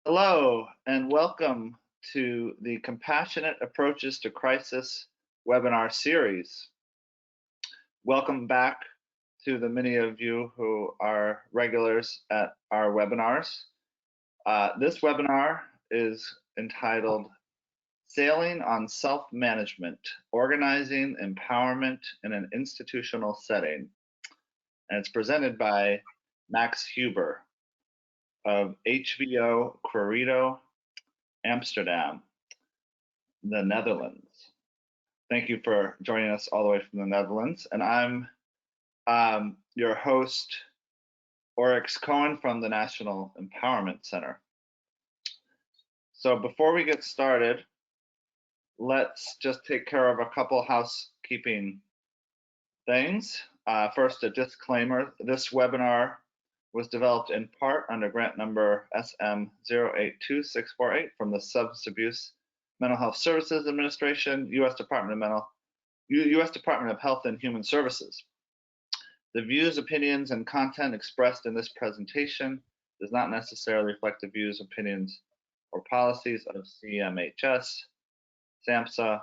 Hello, and welcome to the Compassionate Approaches to Crisis webinar series. Welcome back to the many of you who are regulars at our webinars. This webinar is entitled Sailing on Self-Management, Organizing Empowerment in an Institutional Setting. And it's presented by Max Huber of HVO Querido, Amsterdam, the Netherlands. Thank you for joining us all the way from the Netherlands. And I'm your host, Oryx Cohen from the National Empowerment Center. So before we get started, let's just take care of a couple housekeeping things. First, a disclaimer. This webinar was developed in part under grant number SM082648 from the Substance Abuse Mental Health Services Administration, U.S. Department of Health and Human Services. The views, opinions, and content expressed in this presentation does not necessarily reflect the views, opinions, or policies of CMHS, SAMHSA,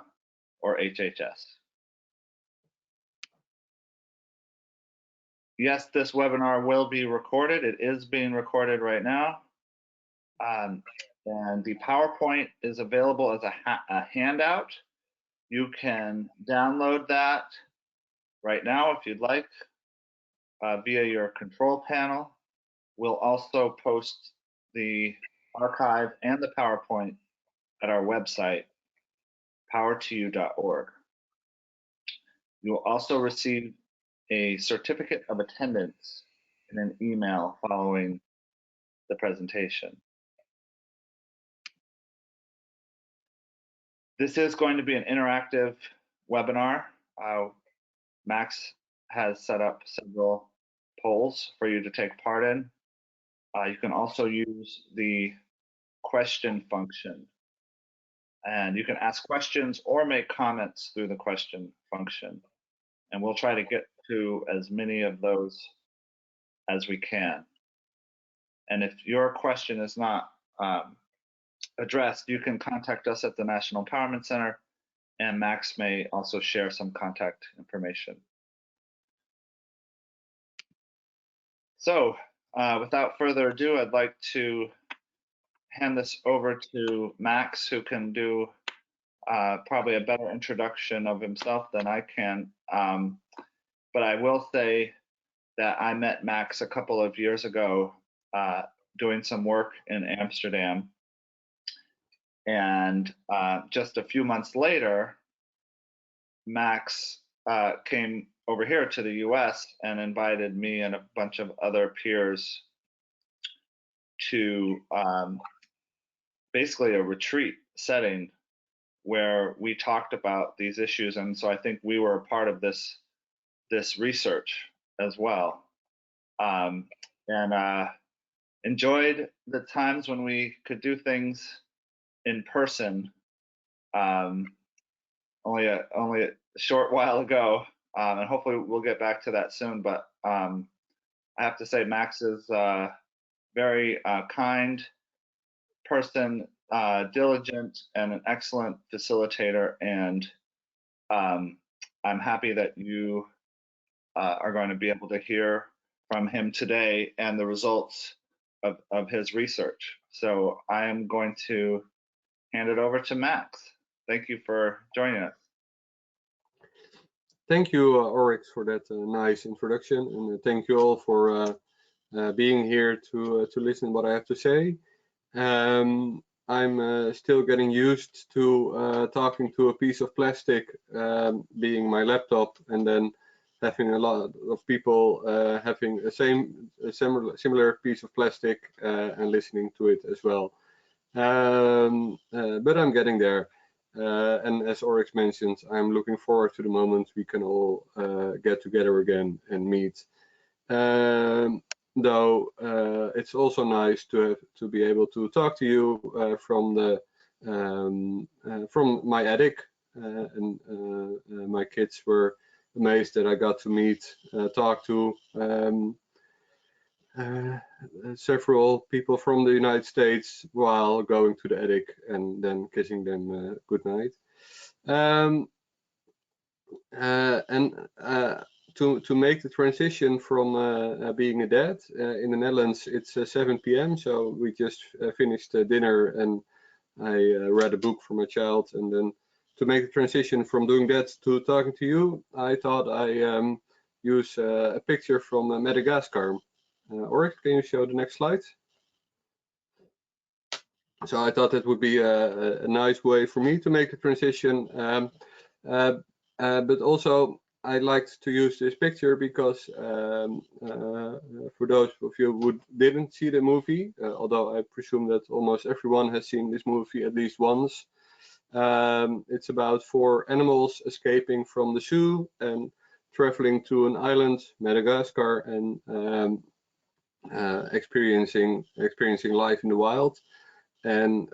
or HHS. Yes, this webinar will be recorded. It is being recorded right now. And the PowerPoint is available as a handout. You can download that right now if you'd like via your control panel. We'll also post the archive and the PowerPoint at our website, power2u.org. You will also receive a certificate of attendance in an email following the presentation. This is going to be an interactive webinar. Max has set up several polls for you to take part in. You can also use the question function, and you can ask questions or make comments through the question function. And we'll try to get to as many of those as we can. And if your question is not addressed, you can contact us at the National Empowerment Center, and Max may also share some contact information. So without further ado, I'd like to hand this over to Max, who can do probably a better introduction of himself than I can. But I will say that I met Max a couple of years ago doing some work in Amsterdam. And just a few months later, Max came over here to the US and invited me and a bunch of other peers to basically a retreat setting where we talked about these issues. And so I think we were a part of this research as well. And enjoyed the times when we could do things in person. Only a short while ago, and hopefully we'll get back to that soon. But I have to say, Max is a very kind person, diligent, and an excellent facilitator. And I'm happy that you are going to be able to hear from him today and the results of his research. So I am going to hand it over to Max. Thank you for joining us. Thank you, Oryx, for that nice introduction, and thank you all for being here to listen to what I have to say. I'm still getting used to talking to a piece of plastic being my laptop, and then having a lot of people having a similar piece of plastic and listening to it as well. But I'm getting there. And as Oryx mentioned, I'm looking forward to the moment we can all get together again and meet. Though it's also nice to be able to talk to you from my attic, and my kids were amazed that I got to meet, talk to several people from the United States while going to the attic and then kissing them goodnight. And to make the transition from being a dad, in the Netherlands it's 7 p.m. So we just finished dinner and I read a book for my child, and then to make the transition from doing that to talking to you, I thought I use a picture from Madagascar. Ulrich, can you show the next slide? So I thought that would be a nice way for me to make the transition, but also I liked to use this picture because for those of you who didn't see the movie, although I presume that almost everyone has seen this movie at least once, it's about 4 animals escaping from the zoo and traveling to an island, Madagascar, and experiencing life in the wild. And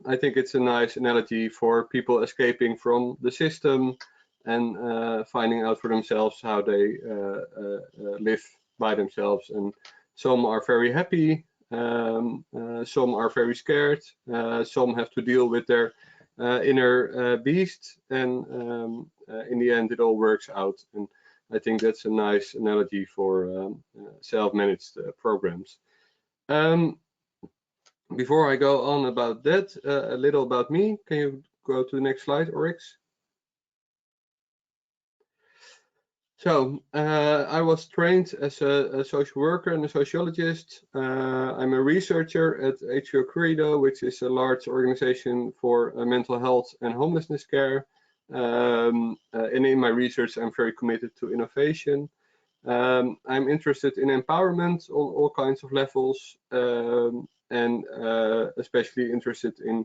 I think it's a nice analogy for people escaping from the system and finding out for themselves how they live by themselves. And some are very happy, some are very scared, some have to deal with their inner beast, and in the end it all works out. And I think that's a nice analogy for self-managed programs. Before I go on about that, a little about me. Can you go to the next slide, Oryx? So I was trained as a social worker and a sociologist. I'm a researcher at HVO Credo, which is a large organization for mental health and homelessness care. And in my research, I'm very committed to innovation. I'm interested in empowerment on all kinds of levels, and especially interested in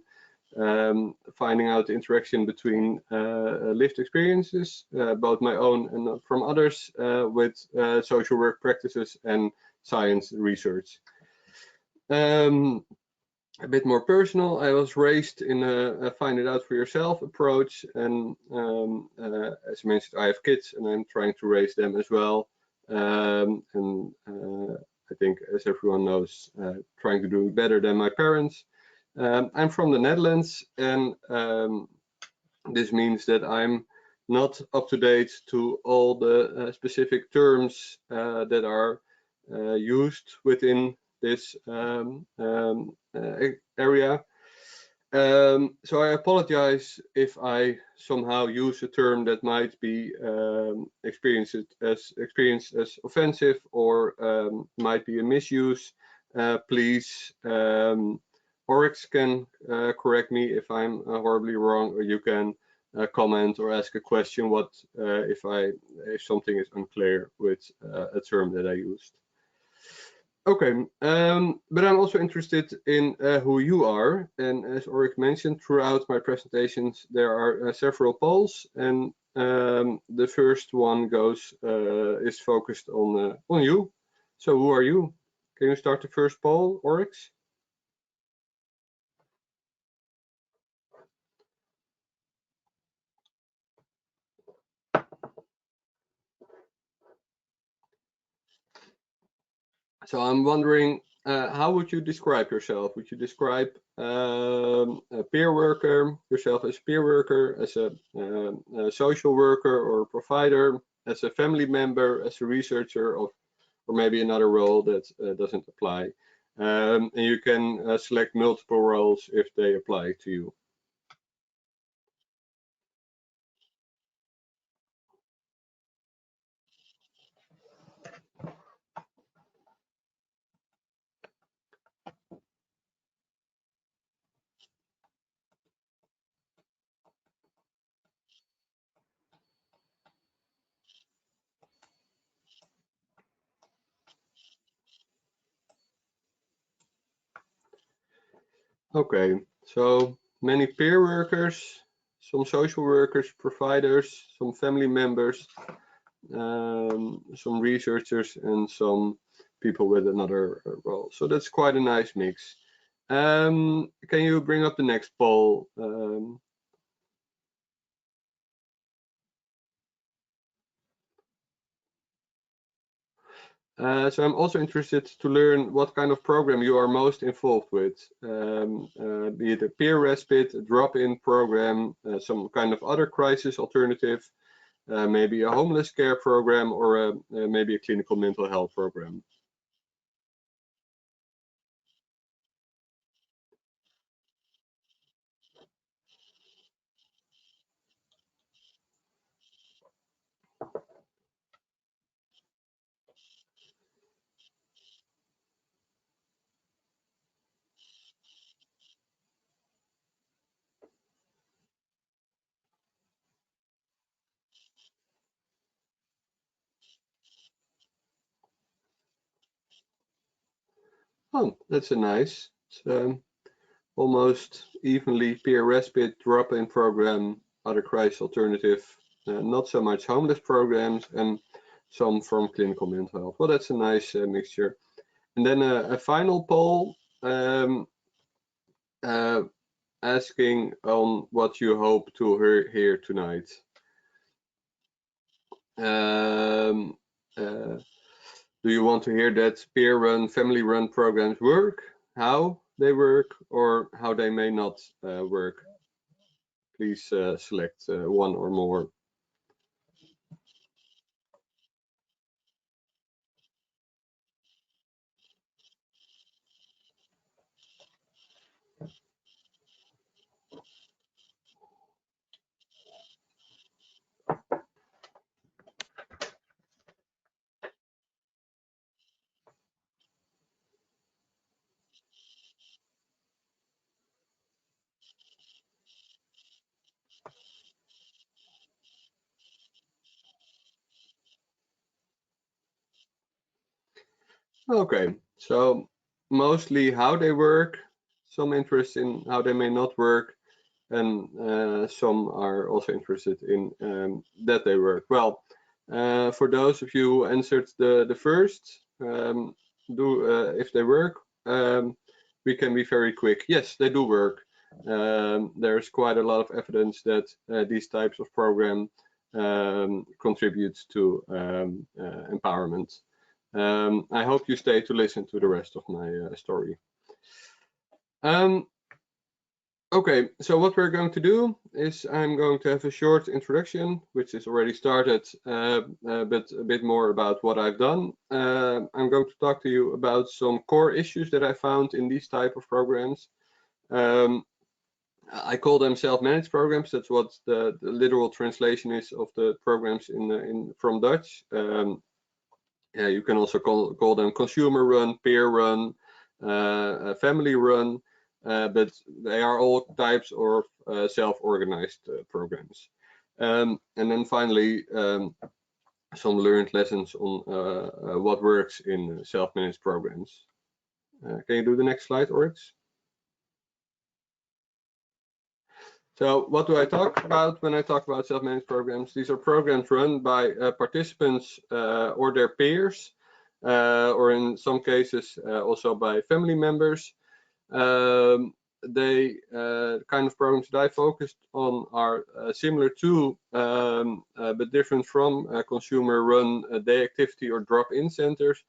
finding out the interaction between lived experiences, both my own and from others, with social work practices and science research. A bit more personal, I was raised in a find it out for yourself approach, and as I mentioned, I have kids and I'm trying to raise them as well. And I think, as everyone knows, trying to do better than my parents. I'm from the Netherlands, and this means that I'm not up to date to all the specific terms that are used within this area. So I apologize if I somehow use a term that might be experienced as offensive or might be a misuse. Please, Oryx can correct me if I'm horribly wrong, or you can comment or ask a question if something is unclear with a term that I used. Okay, but I'm also interested in who you are, and as Ulrich mentioned, throughout my presentations there are several polls, and the first one is focused on you. So who are you? Can you start the first poll, Ulrich? So I'm wondering, how would you describe yourself? Would you describe a peer worker, yourself as a peer worker, as a social worker or provider, as a family member, as a researcher, or maybe another role that doesn't apply? And you can select multiple roles if they apply to you. Okay, so many peer workers, some social workers, providers, some family members, some researchers, and some people with another role. So that's quite a nice mix. Can you bring up the next poll? So I'm also interested to learn what kind of program you are most involved with, be it a peer respite, a drop-in program, some kind of other crisis alternative, maybe a homeless care program, or maybe a clinical mental health program. Oh, that's a nice. It's almost evenly peer respite, drop-in program, other crisis alternative, not so much homeless programs, and some from clinical mental health. Well, that's a nice mixture. And then a final poll asking on what you hope to hear tonight. Do you want to hear that peer-run, family-run programs work, how they work, or how they may not work? Please select one or more. Okay, so mostly how they work, some interest in how they may not work, and some are also interested in that they work. Well, for those of you who answered the first, if they work, we can be very quick. Yes, they do work. There's quite a lot of evidence that these types of program contribute to empowerment. I hope you stay to listen to the rest of my story. Okay, so what we're going to do is I'm going to have a short introduction, which is already started, but a bit more about what I've done. I'm going to talk to you about some core issues that I found in these type of programs. I call them self-managed programs. That's what the literal translation is of the programs from Dutch. Yeah, you can also call them consumer-run, peer-run, family-run. But they are all types of self-organized programs. And then finally, some learned lessons on what works in self-managed programs. Can you do the next slide, Oryx? So what do I talk about when I talk about self-managed programs? These are programs run by participants or their peers, or in some cases also by family members. They kind of programs that I focused on are similar to, but different from consumer-run day activity or drop-in centers.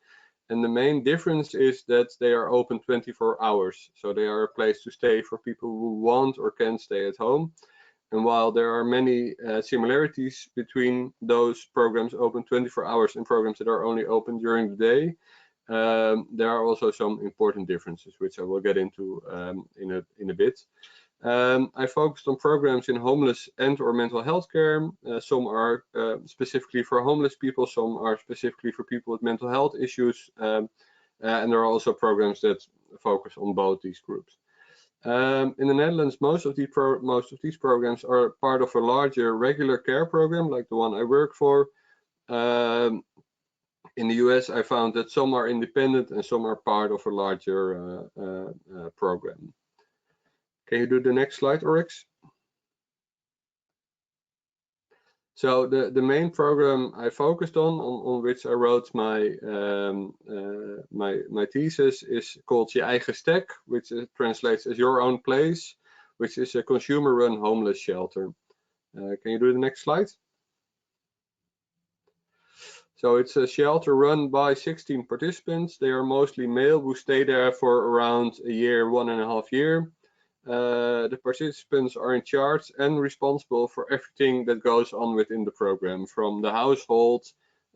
And the main difference is that they are open 24 hours. So they are a place to stay for people who want or can stay at home. And while there are many similarities between those programs open 24 hours and programs that are only open during the day, there are also some important differences, which I will get into in a bit. I focused on programs in homeless and or mental health care. Some are specifically for homeless people, some are specifically for people with mental health issues, and there are also programs that focus on both these groups. In the Netherlands, most of these programs are part of a larger regular care program, like the one I work for. In the US, I found that some are independent and some are part of a larger program. Can you do the next slide, Oryx? So the main program I focused on which I wrote my my thesis is called Je Eigen Stek, which translates as Your Own Place, which is a consumer-run homeless shelter. Can you do the next slide? So it's a shelter run by 16 participants. They are mostly male who stay there for around a year, 1.5 years. The participants are in charge and responsible for everything that goes on within the program, from the household,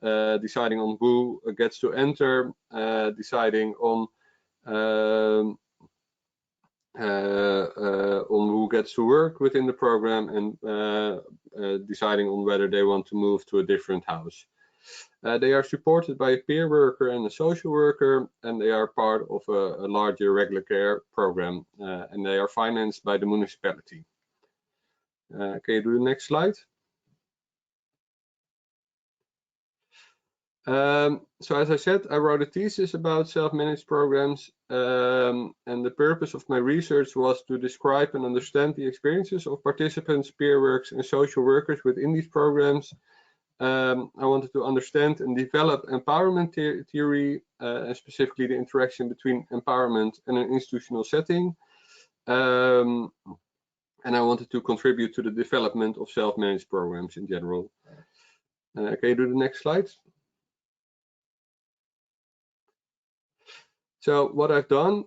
deciding on who gets to enter, deciding on who gets to work within the program, and deciding on whether they want to move to a different house. They are supported by a peer worker and a social worker, and they are part of a larger regular care program, and they are financed by the municipality. Can you do the next slide? So as I said, I wrote a thesis about self-managed programs, and the purpose of my research was to describe and understand the experiences of participants, peer workers, and social workers within these programs. I wanted to understand and develop empowerment theory, and specifically the interaction between empowerment and an institutional setting. And I wanted to contribute to the development of self-managed programs in general. Can you do the next slide? So what I've done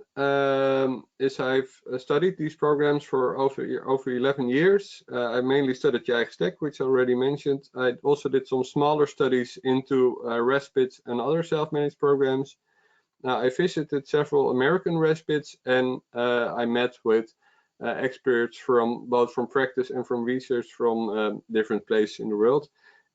is I've studied these programs for over 11 years. I mainly studied JAG-STEC, which I already mentioned. I also did some smaller studies into respite and other self-managed programs. I visited several American respites, and I met with experts from both from practice and from research from different places in the world.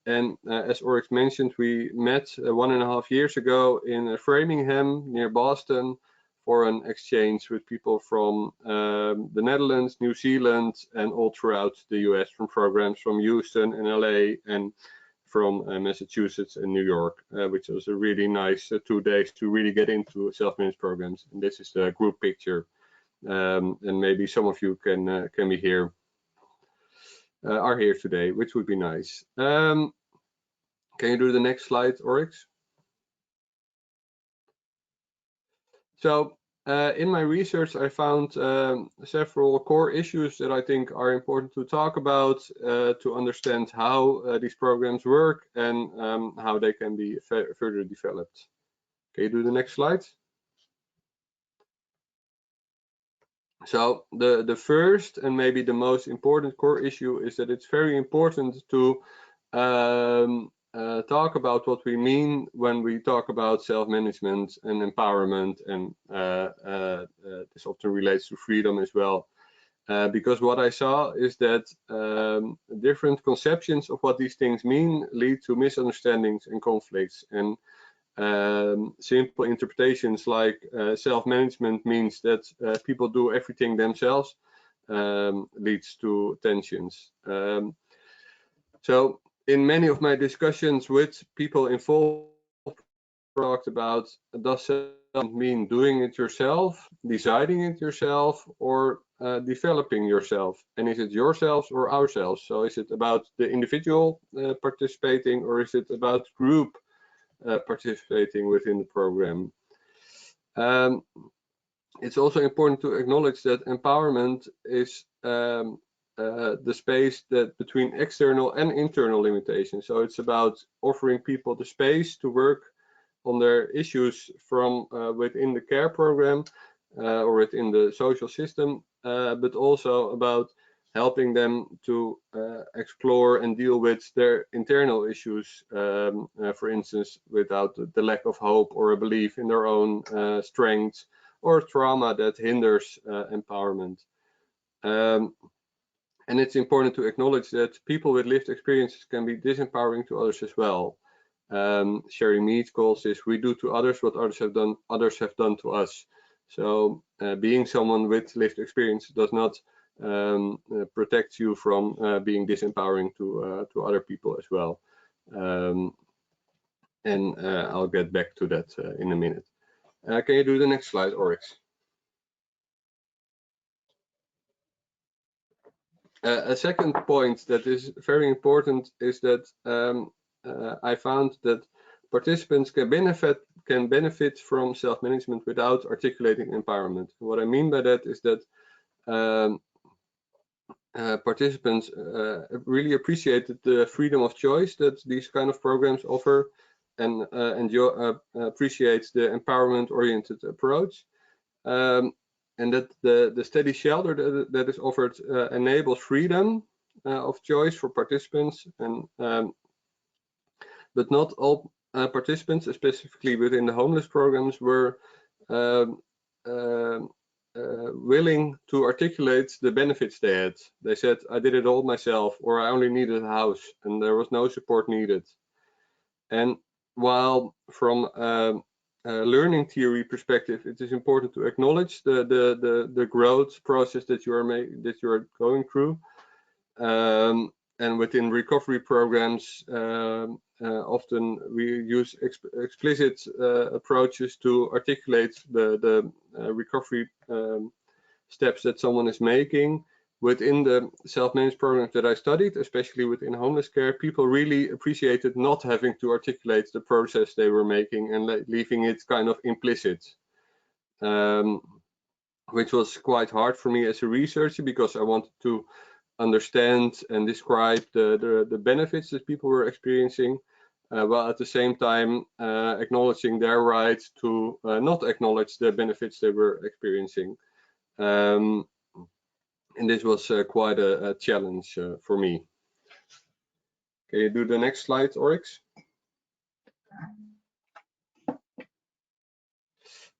And as Oryx mentioned, we met 1.5 years ago in Framingham near Boston for an exchange with people from the Netherlands, New Zealand, and all throughout the US, from programs from Houston and LA, and from Massachusetts and New York, which was a really nice 2 days to really get into self-managed programs. And this is the group picture, and maybe some of you can be here, are here today, which would be nice. Can you do the next slide, Oryx? So in my research, I found several core issues that I think are important to talk about to understand how these programs work and how they can be further developed. Can you do the next slide? So the first and maybe the most important core issue is that it's very important to talk about what we mean when we talk about self-management and empowerment, and this often relates to freedom as well. Because what I saw is that different conceptions of what these things mean lead to misunderstandings and conflicts. And simple interpretations like self-management means that people do everything themselves leads to tensions. So in many of my discussions with people involved, talked about, does self mean doing it yourself, deciding it yourself, or developing yourself? And is it yourselves or ourselves? So is it about the individual participating, or is it about group participating within the program? It's also important to acknowledge that empowerment is the space that between external and internal limitations. So it's about offering people the space to work on their issues from within the care program or within the social system, but also about helping them to explore and deal with their internal issues, for instance, without the lack of hope or a belief in their own strengths, or trauma that hinders empowerment. And it's important to acknowledge that people with lived experiences can be disempowering to others as well. Sharing needs goals is we do to others what others have done to us. So being someone with lived experience does not protect you from being disempowering to other people as well. And I'll get back to that in a minute. Can you do the next slide, Oryx? A second point that is very important is that I found that participants can benefit from self-management without articulating empowerment. What I mean by that is that participants really appreciated the freedom of choice that these kind of programs offer, and appreciates the empowerment-oriented approach, and that the steady shelter that is offered enables freedom of choice for participants, and but not all participants, specifically within the homeless programs, were willing to articulate the benefits they had. They said, I did it all myself, or I only needed a house, and there was no support needed. And while from a learning theory perspective, it is important to acknowledge the growth process that you are going through. And within recovery programs, often we use explicit approaches to articulate the recovery steps that someone is making. Within the self-managed programs that I studied, especially within homeless care, people really appreciated not having to articulate the process they were making and leaving it kind of implicit, which was quite hard for me as a researcher, because I wanted to understand and describe the benefits that people were experiencing, while at the same time acknowledging their right to not acknowledge the benefits they were experiencing. And this was quite a challenge for me. Can you do the next slide, Oryx?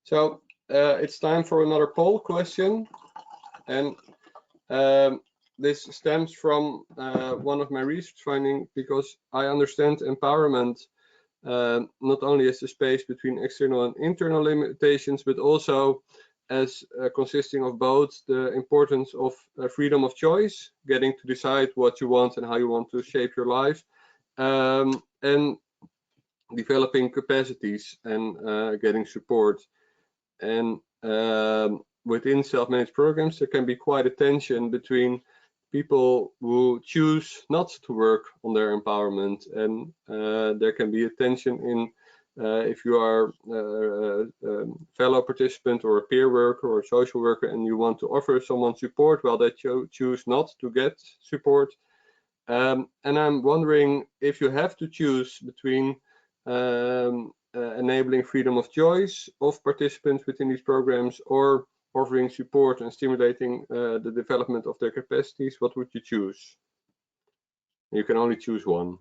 So it's time for another poll question, and this stems from one of my research findings, because I understand empowerment not only as the space between external and internal limitations, but also as consisting of both the importance of freedom of choice, getting to decide what you want and how you want to shape your life, and developing capacities and getting support. And within self-managed programs, there can be quite a tension between people who choose not to work on their empowerment, and there can be a tension in if you are a fellow participant or a peer worker or a social worker and you want to offer someone support, well, that you choose not to get support. And I'm wondering if you have to choose between enabling freedom of choice of participants within these programs or offering support and stimulating the development of their capacities, what would you choose? You can only choose one.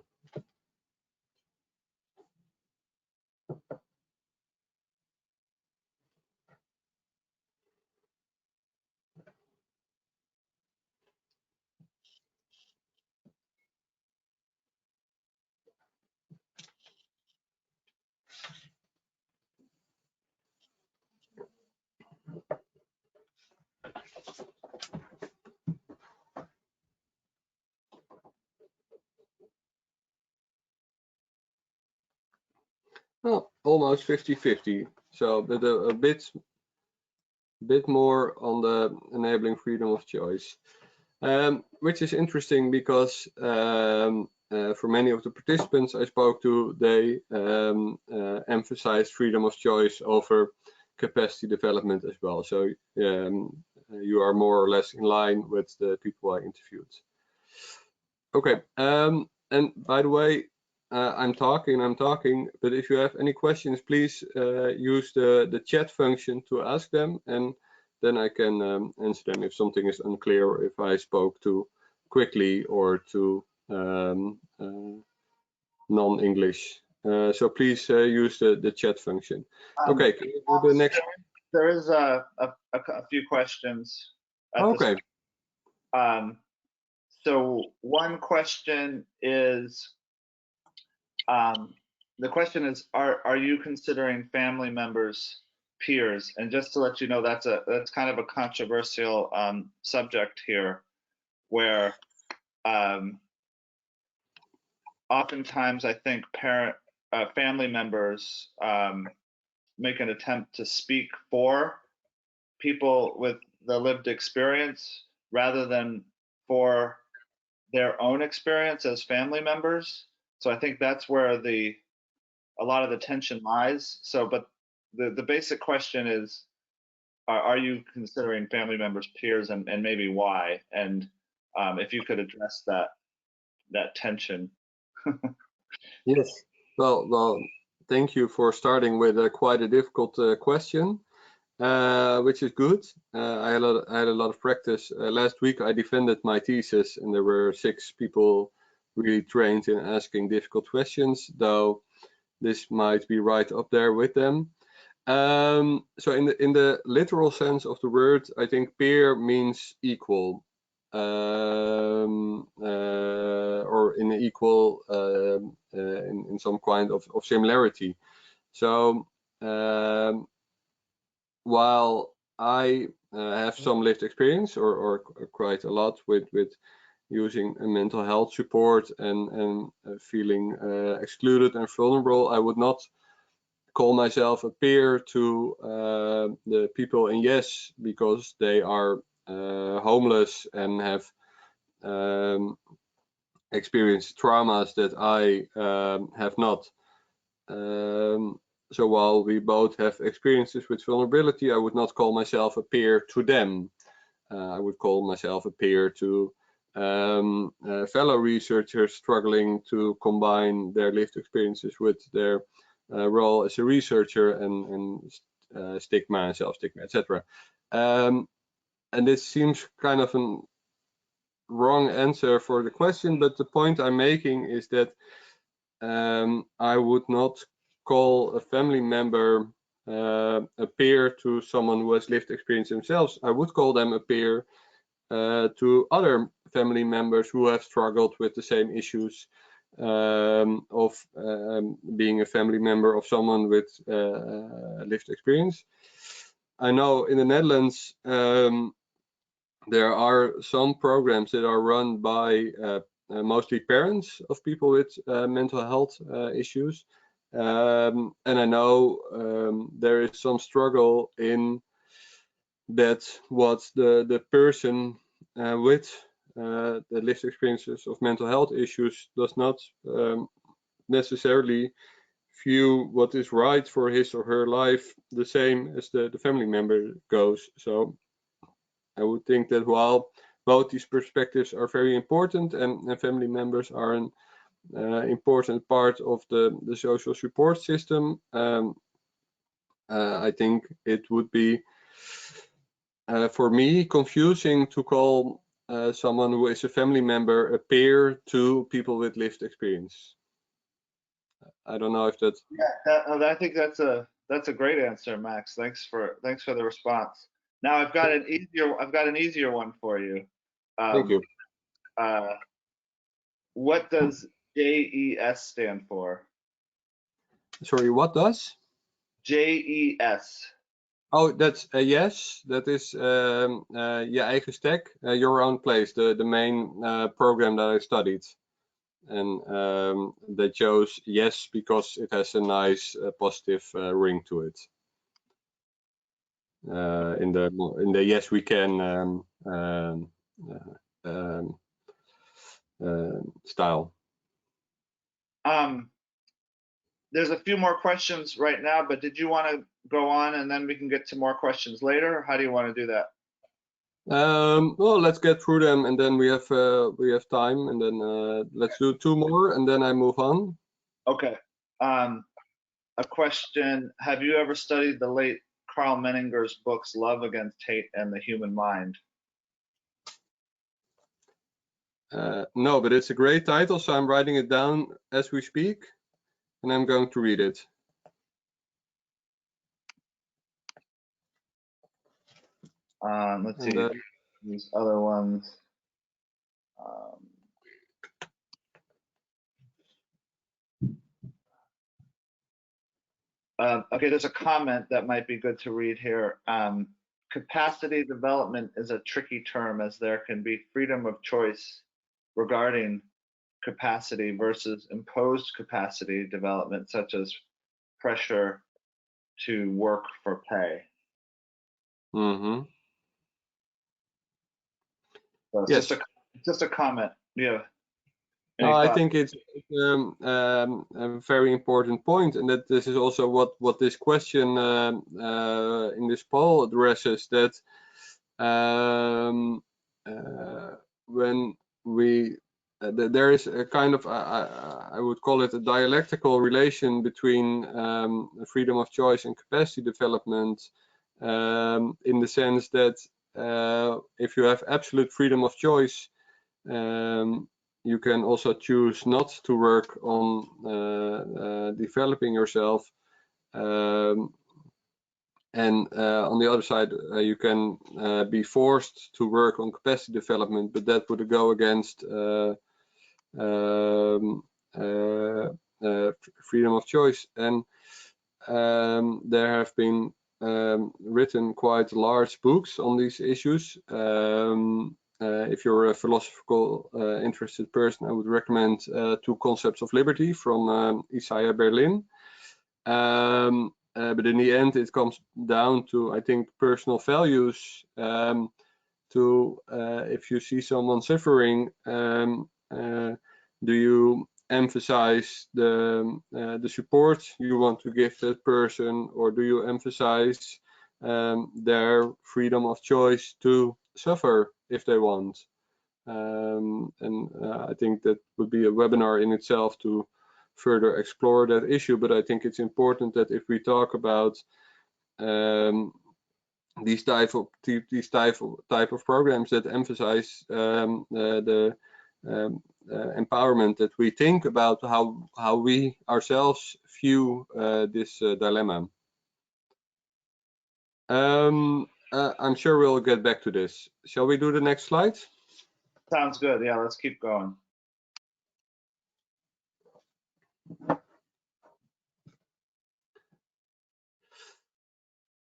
Oh, almost 50-50. So, but a bit more on the enabling freedom of choice, which is interesting because for many of the participants I spoke to, they emphasized freedom of choice over capacity development as well. So you are more or less in line with the people I interviewed. Okay, and by the way, I'm talking, but if you have any questions, please use the chat function to ask them, and then I can answer them if something is unclear, or if I spoke too quickly or too non-English. So please use the chat function. Okay, can you do the next? There is a few questions. Okay. So one question is, the question is, are you considering family members peers? And just to let you know, that's kind of a controversial subject here, where oftentimes I think family members make an attempt to speak for people with the lived experience rather than for their own experience as family members. So I think that's where a lot of the tension lies. So, but the basic question is, are you considering family members peers, and maybe why? And if you could address that tension. Yes. Well, thank you for starting with quite a difficult question, which is good. I had a lot of practice. Last week I defended my thesis, and there were 6 people really trained in asking difficult questions, though this might be right up there with them. So in the literal sense of the word, I think peer means equal, or in equal, in some kind of similarity. So while I have some lived experience, or quite a lot with using a mental health support and feeling excluded and vulnerable, I would not call myself a peer to the people in Yes, because they are homeless and have experienced traumas that I have not. So while we both have experiences with vulnerability, I would not call myself a peer to them. I would call myself a peer to fellow researchers struggling to combine their lived experiences with their role as a researcher and stigma and self-stigma, etc. And this seems kind of a wrong answer for the question, but the point I'm making is that I would not call a family member a peer to someone who has lived experience themselves. I would call them a peer to other family members who have struggled with the same issues of being a family member of someone with lived experience. I know in the Netherlands there are some programs that are run by mostly parents of people with mental health issues, and I know there is some struggle in that what the person with the lived experiences of mental health issues does not necessarily view what is right for his or her life the same as the family member goes. So I would think that while both these perspectives are very important, and family members are an important part of the social support system, I think it would be for me confusing to call someone who is a family member a peer to people with lived experience. I don't know if that's... I think that's a great answer, Max. Thanks for the response. Now I've got an easier one for you. Thank you. What does JES stand for? Sorry, what does? JES. Oh, that's a yes. That is je eigen stek, your own place, the main program that I studied. And they chose yes because it has a nice positive ring to it. In the yes we can style. There's a few more questions right now, but did you want to go on and then we can get to more questions later? How do you want to do that? Well, let's get through them, and then we have time, and then let's do 2 more, and then I move on. Okay. A question: have you ever studied the late Carl Menninger's books Love Against Hate and The Human Mind? No, but it's a great title, so I'm writing it down as we speak, and I'm going to read it. Let's see, these other ones. Okay, there's a comment that might be good to read here. Capacity development is a tricky term, as there can be freedom of choice regarding capacity versus imposed capacity development, such as pressure to work for pay. Mm-hmm. So it's yes. just a comment. Yeah. No, I think it's a very important point, and that this is also what this question in this poll addresses, that when we there is a kind of, I would call it a dialectical relation between freedom of choice and capacity development, in the sense that if you have absolute freedom of choice, you can also choose not to work on developing yourself. And on the other side, you can be forced to work on capacity development, but that would go against freedom of choice. And there have been written quite large books on these issues. If you're a philosophical interested person, I would recommend Two Concepts of Liberty from Isaiah Berlin. But in the end, it comes down to, I think, personal values. If you see someone suffering, do you emphasize the support you want to give that person, or do you emphasize their freedom of choice to suffer if they want? I think that would be a webinar in itself to further explore that issue, but I think it's important that if we talk about these type of programs that emphasize the empowerment, that we think about how we ourselves view this dilemma. I'm sure we'll get back to this. Shall we do the next slide? Sounds good. Yeah, let's keep going.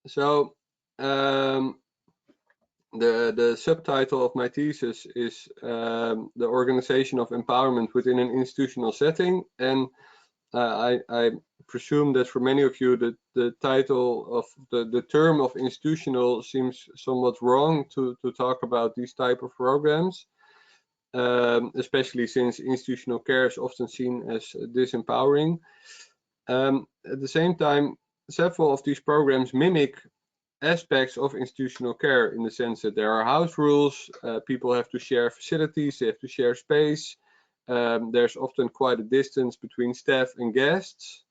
So the subtitle of my thesis is the organization of empowerment within an institutional setting, and I presume that for many of you the title of the term of institutional seems somewhat wrong to talk about these type of programs, especially since institutional care is often seen as disempowering. At the same time, several of these programs mimic aspects of institutional care in the sense that there are house rules, people have to share facilities, they have to share space. There's often quite a distance between staff and guests,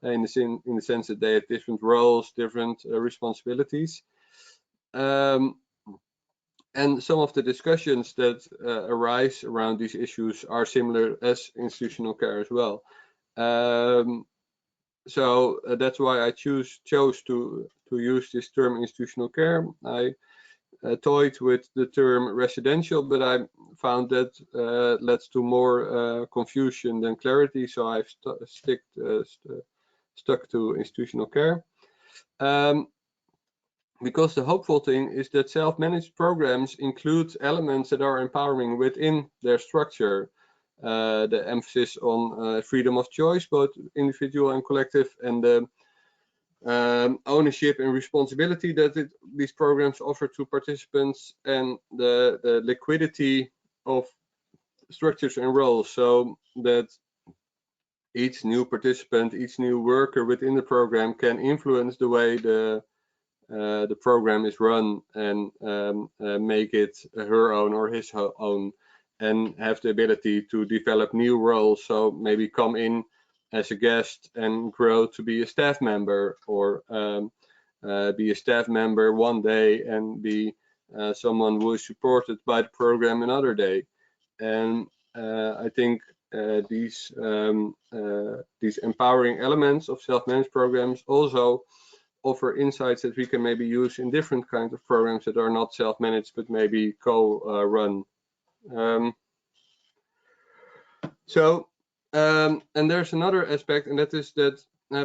in the sense that they have different roles, different responsibilities. And some of the discussions that arise around these issues are similar as institutional care as well. So that's why I chose to use this term institutional care. I toyed with the term residential, but I found that leads to more confusion than clarity, so I've stuck to institutional care. Because the hopeful thing is that self-managed programs include elements that are empowering within their structure. The emphasis on freedom of choice, both individual and collective, and the ownership and responsibility that these programs offer to participants, and the liquidity of structures and roles, so that each new participant, each new worker within the program can influence the way the program is run and make it her own or his own, and have the ability to develop new roles. So maybe come in as a guest and grow to be a staff member, or be a staff member one day and be someone who is supported by the program another day. And I think these empowering elements of self-managed programs also offer insights that we can maybe use in different kinds of programs that are not self-managed but maybe co-run. And there's another aspect, and that is that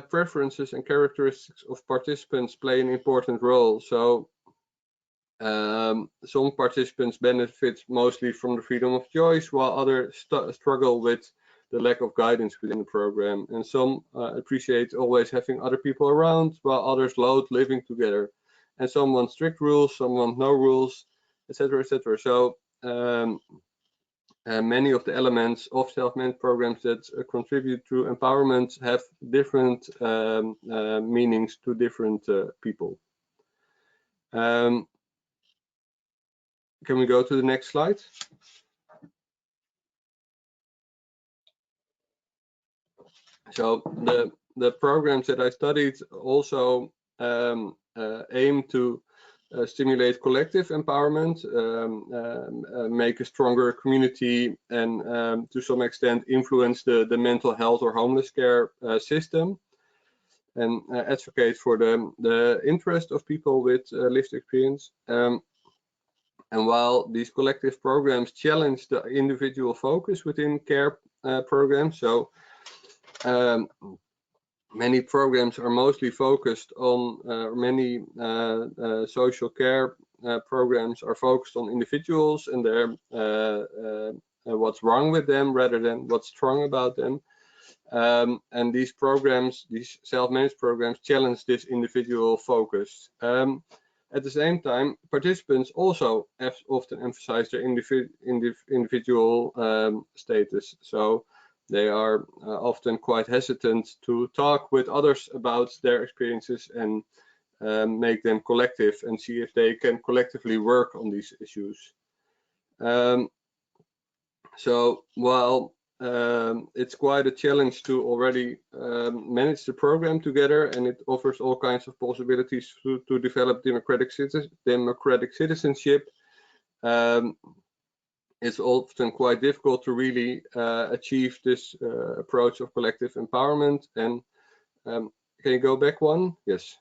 preferences and characteristics of participants play an important role. So some participants benefit mostly from the freedom of choice, while others struggle with the lack of guidance within the program, and some appreciate always having other people around, while others loathe living together, and some want strict rules, some want no rules, etc., etc. So many of the elements of self-managed programs that contribute to empowerment have different meanings to different people. Can we go to the next slide? So the programs that I studied also aim to stimulate collective empowerment, make a stronger community, and to some extent influence the mental health or homeless care system, and advocate for the interest of people with lived experience. And while these collective programs challenge the individual focus within care programs, so many programs are mostly focused on, many social care programs are focused on individuals and their what's wrong with them rather than what's strong about them. And these programs, these self-managed programs, challenge this individual focus. At the same time, participants also often emphasize their individual status. So they are often quite hesitant to talk with others about their experiences and make them collective and see if they can collectively work on these issues. So while it's quite a challenge to already manage the program together, and it offers all kinds of possibilities to develop democratic citizenship, it's often quite difficult to really achieve this approach of collective empowerment. And can you go back one? Yes.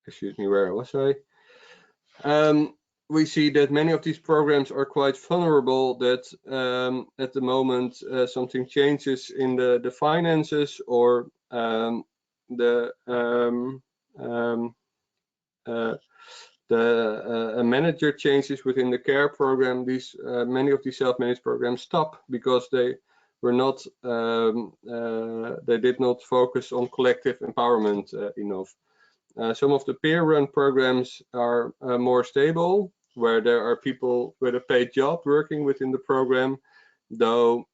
Excuse me, where was I? We see that many of these programs are quite vulnerable, that at the moment something changes in the finances, or a manager changes within the care program. These many of these self-managed programs stop because they were not they did not focus on collective empowerment enough. Some of the peer-run programs are more stable, where there are people with a paid job working within the program, though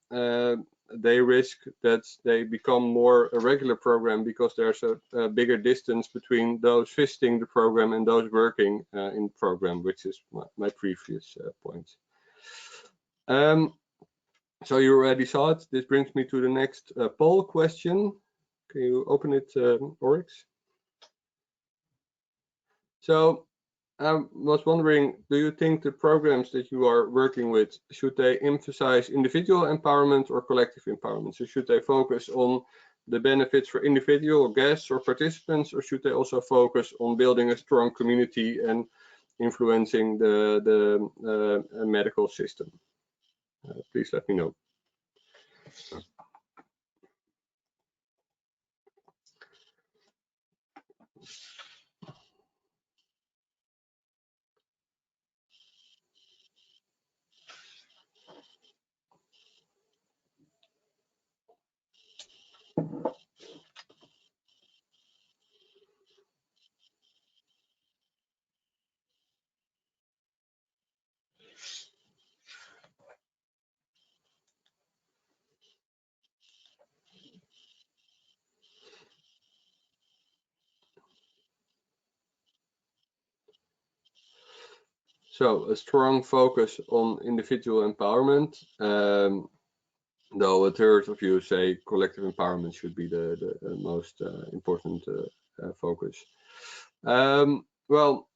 they risk that they become more a regular program because there's a bigger distance between those visiting the program and those working in the program, which is my previous point. So you already saw it. This brings me to the next poll question. Can you open it, Oryx? So I was wondering, do you think the programs that you are working with, should they emphasize individual empowerment or collective empowerment? So should they focus on the benefits for individual guests or participants, or should they also focus on building a strong community and influencing the medical system? Please let me know. So a strong focus on individual empowerment, though a third of you say collective empowerment should be the most important focus. Well,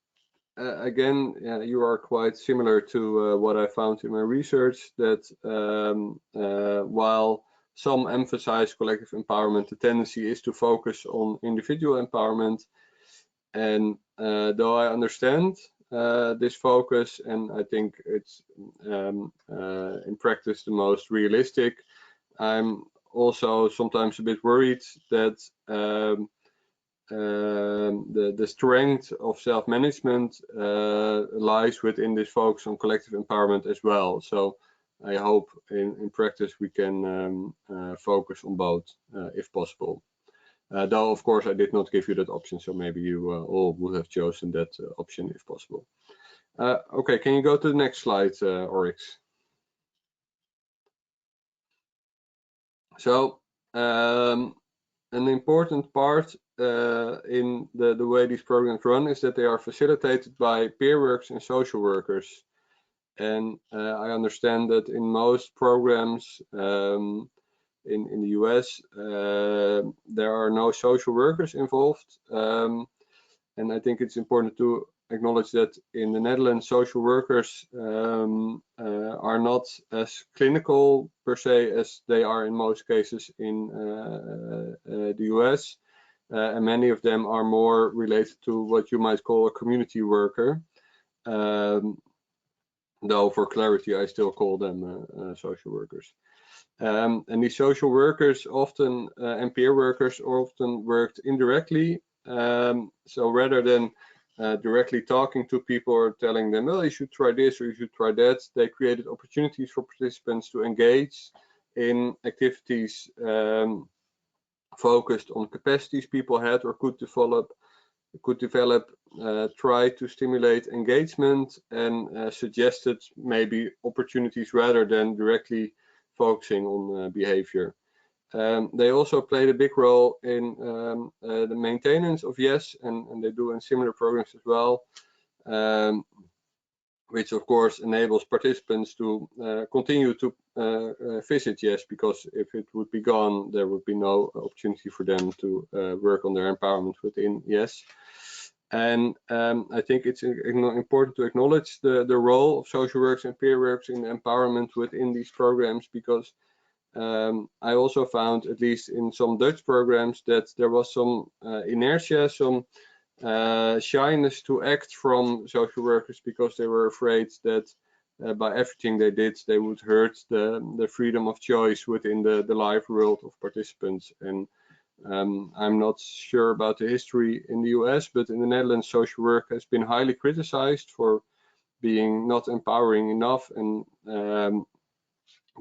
again, you are quite similar to what I found in my research, that while some emphasize collective empowerment, the tendency is to focus on individual empowerment. And though I understand this focus, and I think it's in practice the most realistic, I'm also sometimes a bit worried that the strength of self-management lies within this focus on collective empowerment as well. So I hope in practice we can focus on both if possible. Though of course I did not give you that option, so maybe you all would have chosen that option if possible. Okay, can you go to the next slide, Oryx? So an important part in the way these programs run is that they are facilitated by peer workers and social workers. And I understand that in most programs in the US, there are no social workers involved. And I think it's important to acknowledge that in the Netherlands, social workers are not as clinical per se as they are in most cases in the US. And many of them are more related to what you might call a community worker. Though for clarity, I still call them social workers. And these social workers often, and peer workers, often worked indirectly. So rather than directly talking to people or telling them, well, you should try this or you should try that, they created opportunities for participants to engage in activities focused on capacities people had or could develop, try to stimulate engagement, and suggested maybe opportunities rather than directly focusing on behavior. They also played a big role in the maintenance of YES, and they do in similar programs as well, which of course enables participants to continue to visit YES, because if it would be gone, there would be no opportunity for them to work on their empowerment within YES. And I think it's important to acknowledge the role of social workers and peer workers in empowerment within these programs, because I also found, at least in some Dutch programs, that there was some inertia, some shyness to act from social workers, because they were afraid that by everything they did, they would hurt the freedom of choice within the live world of participants. And I'm not sure about the history in the US, but in the Netherlands, social work has been highly criticized for being not empowering enough. And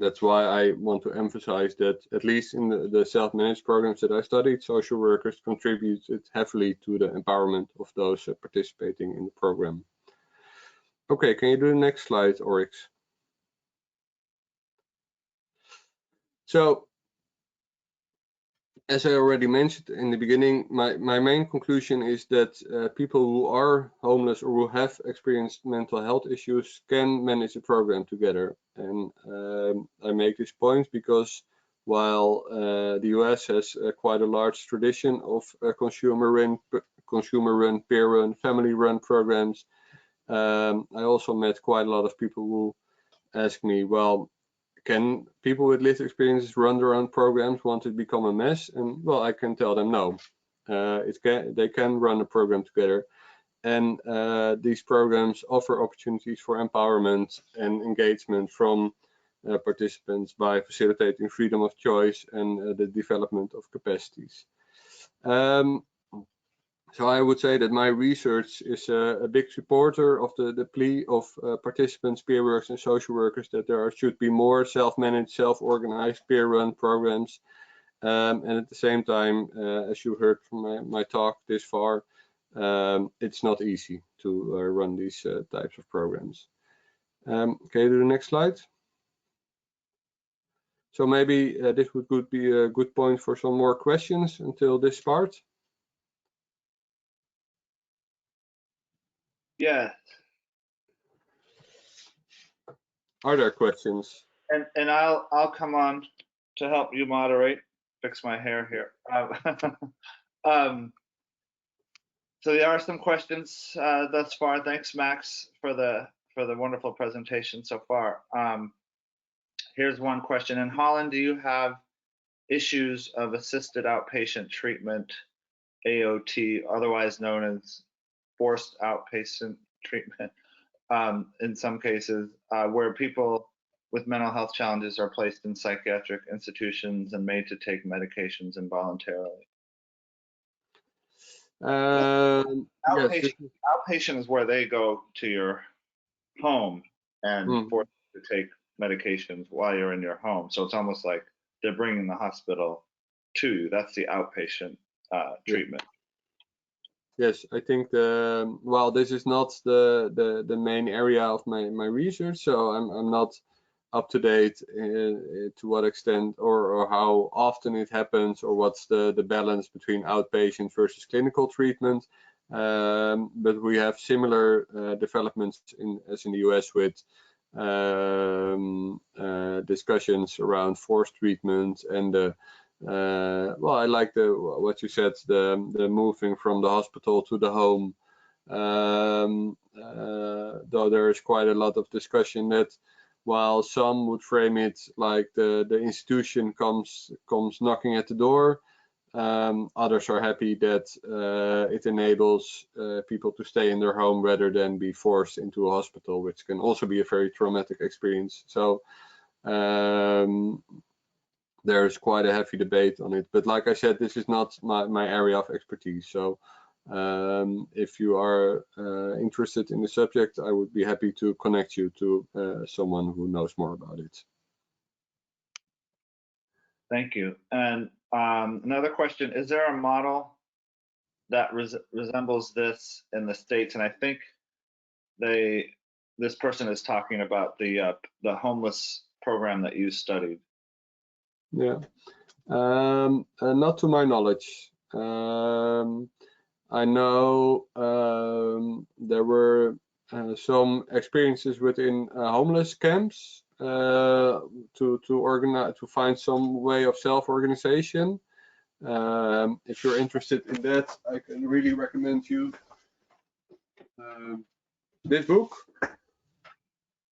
that's why I want to emphasize that, at least in the self-managed programs that I studied, social workers contributed heavily to the empowerment of those participating in the program. Okay, can you do the next slide, Oryx? So, as I already mentioned in the beginning, my main conclusion is that people who are homeless or who have experienced mental health issues can manage a program together. And I make this point because while the US has quite a large tradition of consumer-run, peer-run, family-run programs, I also met quite a lot of people who ask me, well, can people with lived experiences run their own programs once it become a mess? And well, I can tell them no. They can run a program together, and these programs offer opportunities for empowerment and engagement from participants by facilitating freedom of choice and the development of capacities. So I would say that my research is a big supporter of the plea of participants, peer workers, and social workers that there should be more self-managed, self-organized, peer-run programs. And at the same time, as you heard from my talk this far, it's not easy to run these types of programs. Can you do the next slide? So maybe this would be a good point for some more questions until this part. Yeah. Are there questions? And I'll come on to help you moderate. Fix my hair here. So there are some questions thus far. Thanks, Max, for the wonderful presentation so far. Here's one question. In Holland, do you have issues of assisted outpatient treatment, AOT, otherwise known as forced outpatient treatment, in some cases, where people with mental health challenges are placed in psychiatric institutions and made to take medications involuntarily? Yes. Outpatient is where they go to your home and force you to take medications while you're in your home. So it's almost like they're bringing the hospital to you. That's the outpatient treatment. Yes, I think well, this is not the main area of my research, so I'm not up to date to what extent or how often it happens, or what's the balance between outpatient versus clinical treatment. But we have similar developments as in the US with discussions around forced treatment and well, I like what you said, the moving from the hospital to the home. Though there is quite a lot of discussion that while some would frame it like the institution comes knocking at the door, others are happy that it enables people to stay in their home rather than be forced into a hospital, which can also be a very traumatic experience. So there's quite a heavy debate on it. But like I said, this is not my area of expertise. So if you are interested in the subject, I would be happy to connect you to someone who knows more about it. Thank you. And another question, is there a model that resembles this in the States? And I think this person is talking about the homeless program that you studied. Yeah, not to my knowledge. I know there were some experiences within homeless camps to organize, to find some way of self-organization. If you're interested in that, I can really recommend you this book,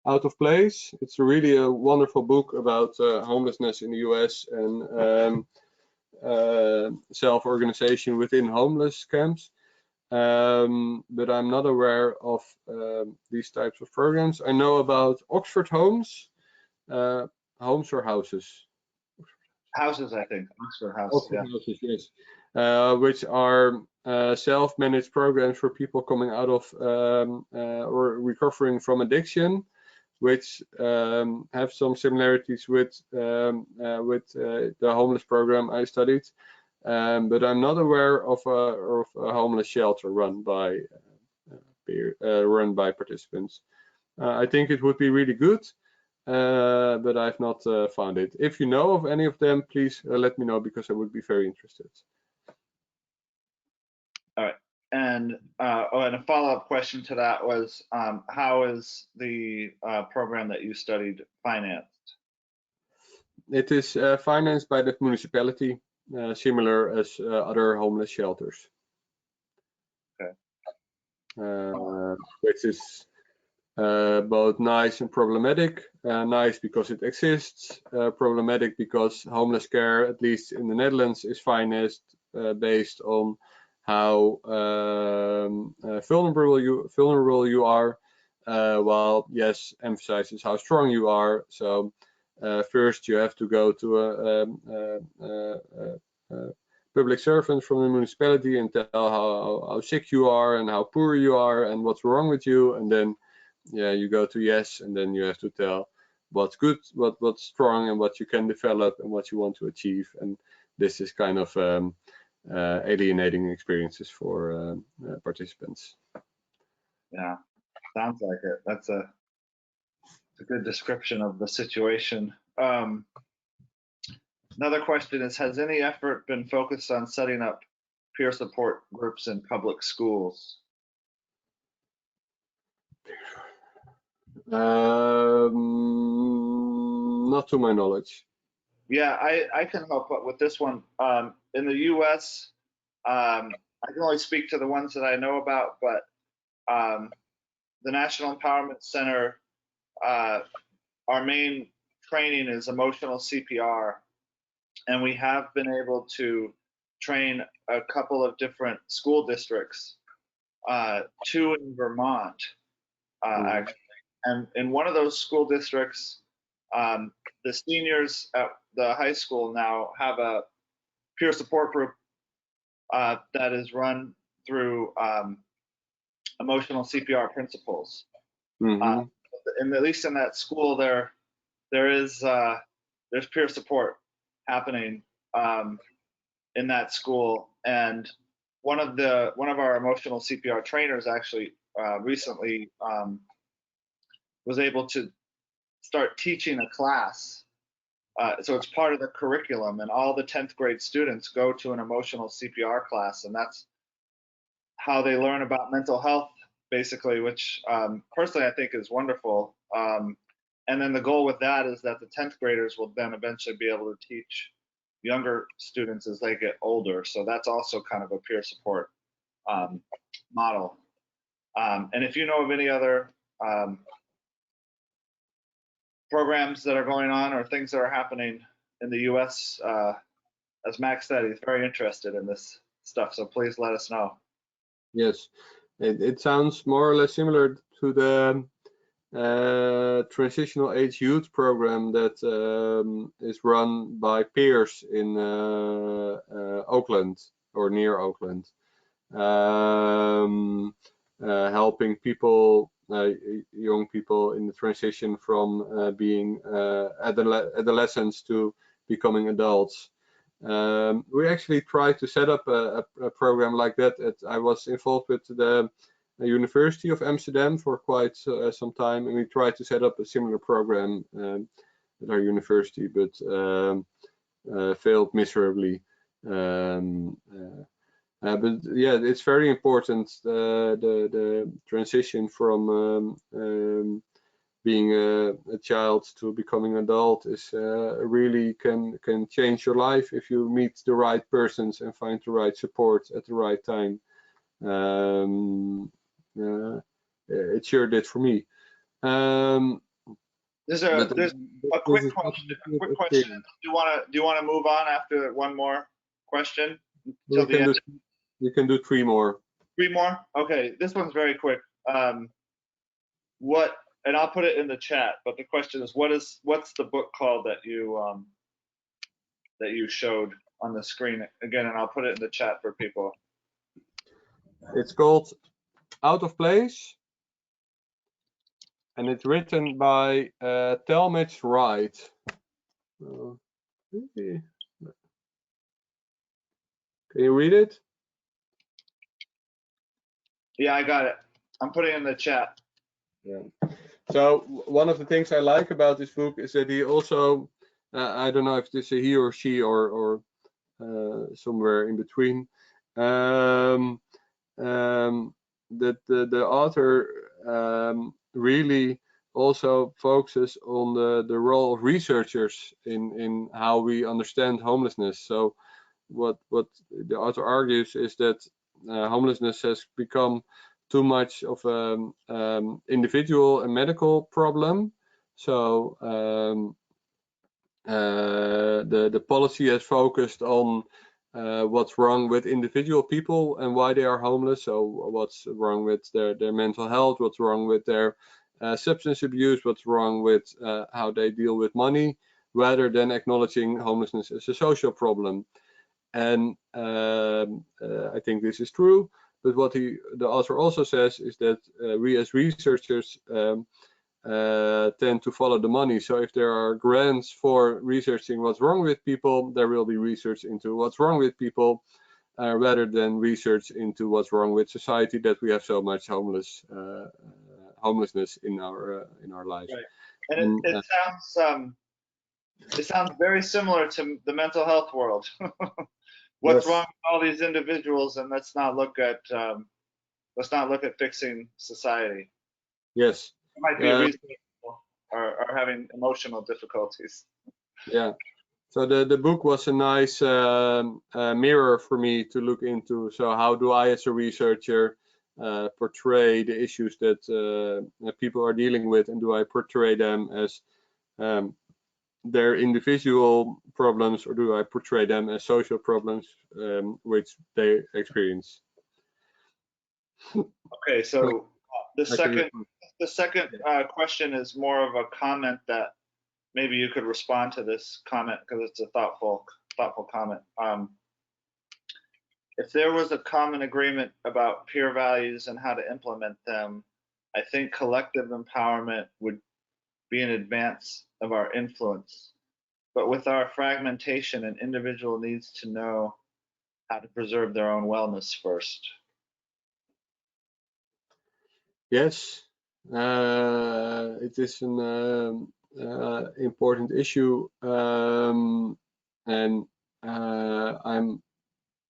Out of Place. It's really a wonderful book about homelessness in the US and self-organization within homeless camps. But I'm not aware of these types of programs. I know about Oxford Homes, homes or houses? Houses, I think. Oxford House. Oxford Yeah. Houses, yes. Which are self-managed programs for people coming out of or recovering from addiction, which have some similarities with the homeless program I studied. But I'm not aware of a homeless shelter run by participants. I think it would be really good, but I've not found it. If you know of any of them, please let me know, because I would be very interested. All right. And and a follow-up question to that was, how is the program that you studied financed? It is financed by the municipality, similar as other homeless shelters. Okay. Which is both nice and problematic. Nice because it exists, problematic because homeless care, at least in the Netherlands, is financed based on how vulnerable you are, while yes, emphasizes how strong you are. So first you have to go to a public servant from the municipality and tell how sick you are and how poor you are and what's wrong with you, and then you go to yes, and then you have to tell what's good, what's strong, and what you can develop and what you want to achieve. And this is kind of alienating experiences for participants. Yeah, sounds like it. That's a good description of the situation. Another question is, has any effort been focused on setting up peer support groups in public schools? Not to my knowledge. Yeah, I can help with this one. In the U.S., I can only speak to the ones that I know about, but the National Empowerment Center, our main training is emotional CPR, and we have been able to train a couple of different school districts, two in Vermont, actually. And in one of those school districts, the seniors at the high school now have a peer support group that is run through emotional CPR principles. And at least in that school, there's peer support happening in that school. And one of our emotional CPR trainers actually recently was able to start teaching a class. So it's part of the curriculum, and all the 10th grade students go to an emotional CPR class, and that's how they learn about mental health, basically, which personally I think is wonderful. And then the goal with that is that the 10th graders will then eventually be able to teach younger students as they get older. So that's also kind of a peer support model. And if you know of any other programs that are going on or things that are happening in the US, as Max said, he's very interested in this stuff. So please let us know. Yes, it sounds more or less similar to the transitional age youth program that is run by peers in Oakland or near Oakland, helping people, young people in the transition from being adolescents to becoming adults. We actually tried to set up a program like that. I was involved with the University of Amsterdam for quite some time, and we tried to set up a similar program at our university, but failed miserably. But yeah, it's very important, the transition from being a child to becoming an adult is really can change your life if you meet the right persons and find the right support at the right time. It sure did for me. There's a quick question. Do you want to move on after one more question until the end? You can do 3 more. 3 more? Okay, this one's very quick. What? And I'll put it in the chat. But the question is, what's the book called that you showed on the screen again? And I'll put it in the chat for people. It's called Out of Place, and it's written by Talmadge Wright. Can you read it? Yeah, I got it. I'm putting it in the chat. Yeah. So one of the things I like about this book is that he also, I don't know if this is he or she or somewhere in between, that the author really also focuses on the role of researchers in how we understand homelessness. So what the author argues is that homelessness has become too much of an individual and medical problem. So the policy has focused on what's wrong with individual people and why they are homeless. So what's wrong with their mental health, what's wrong with their substance abuse, what's wrong with how they deal with money, rather than acknowledging homelessness as a social problem. And I think this is true, but what the author also says is that we as researchers tend to follow the money. So if there are grants for researching what's wrong with people, there will be research into what's wrong with people, rather than research into what's wrong with society, that we have so much homelessness in our lives. Right. And it sounds very similar to the mental health world. What's wrong with all these individuals, and let's not look at fixing society. Yes. It might be a reason people are having emotional difficulties. Yeah. So the book was a nice mirror for me to look into. So how do I, as a researcher, portray the issues that people are dealing with, and do I portray them as their individual problems, or do I portray them as social problems which they experience? Okay, so the second question is more of a comment that maybe you could respond to this comment, because it's a thoughtful comment. If there was a common agreement about peer values and how to implement them, I think collective empowerment would be an advance of our influence. But with our fragmentation, an individual needs to know how to preserve their own wellness first. Yes, it is an important issue, and I'm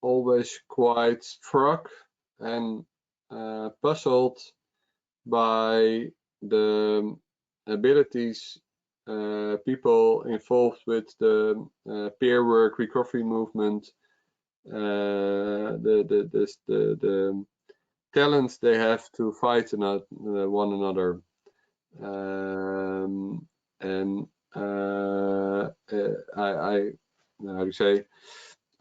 always quite struck and puzzled by the abilities people involved with the peer work recovery movement, the talents they have to fight one another, and I how to say,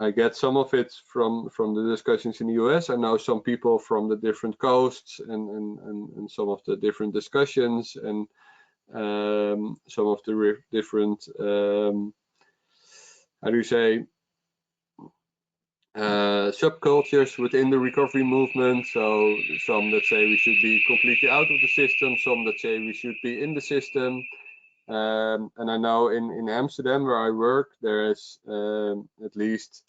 I get some of it from the discussions in the US. I know some people from the different coasts and some of the different discussions, and some of the different how do you say, subcultures within the recovery movement. So some that say we should be completely out of the system, some that say we should be in the system. And I know in Amsterdam, where I work, there is at least,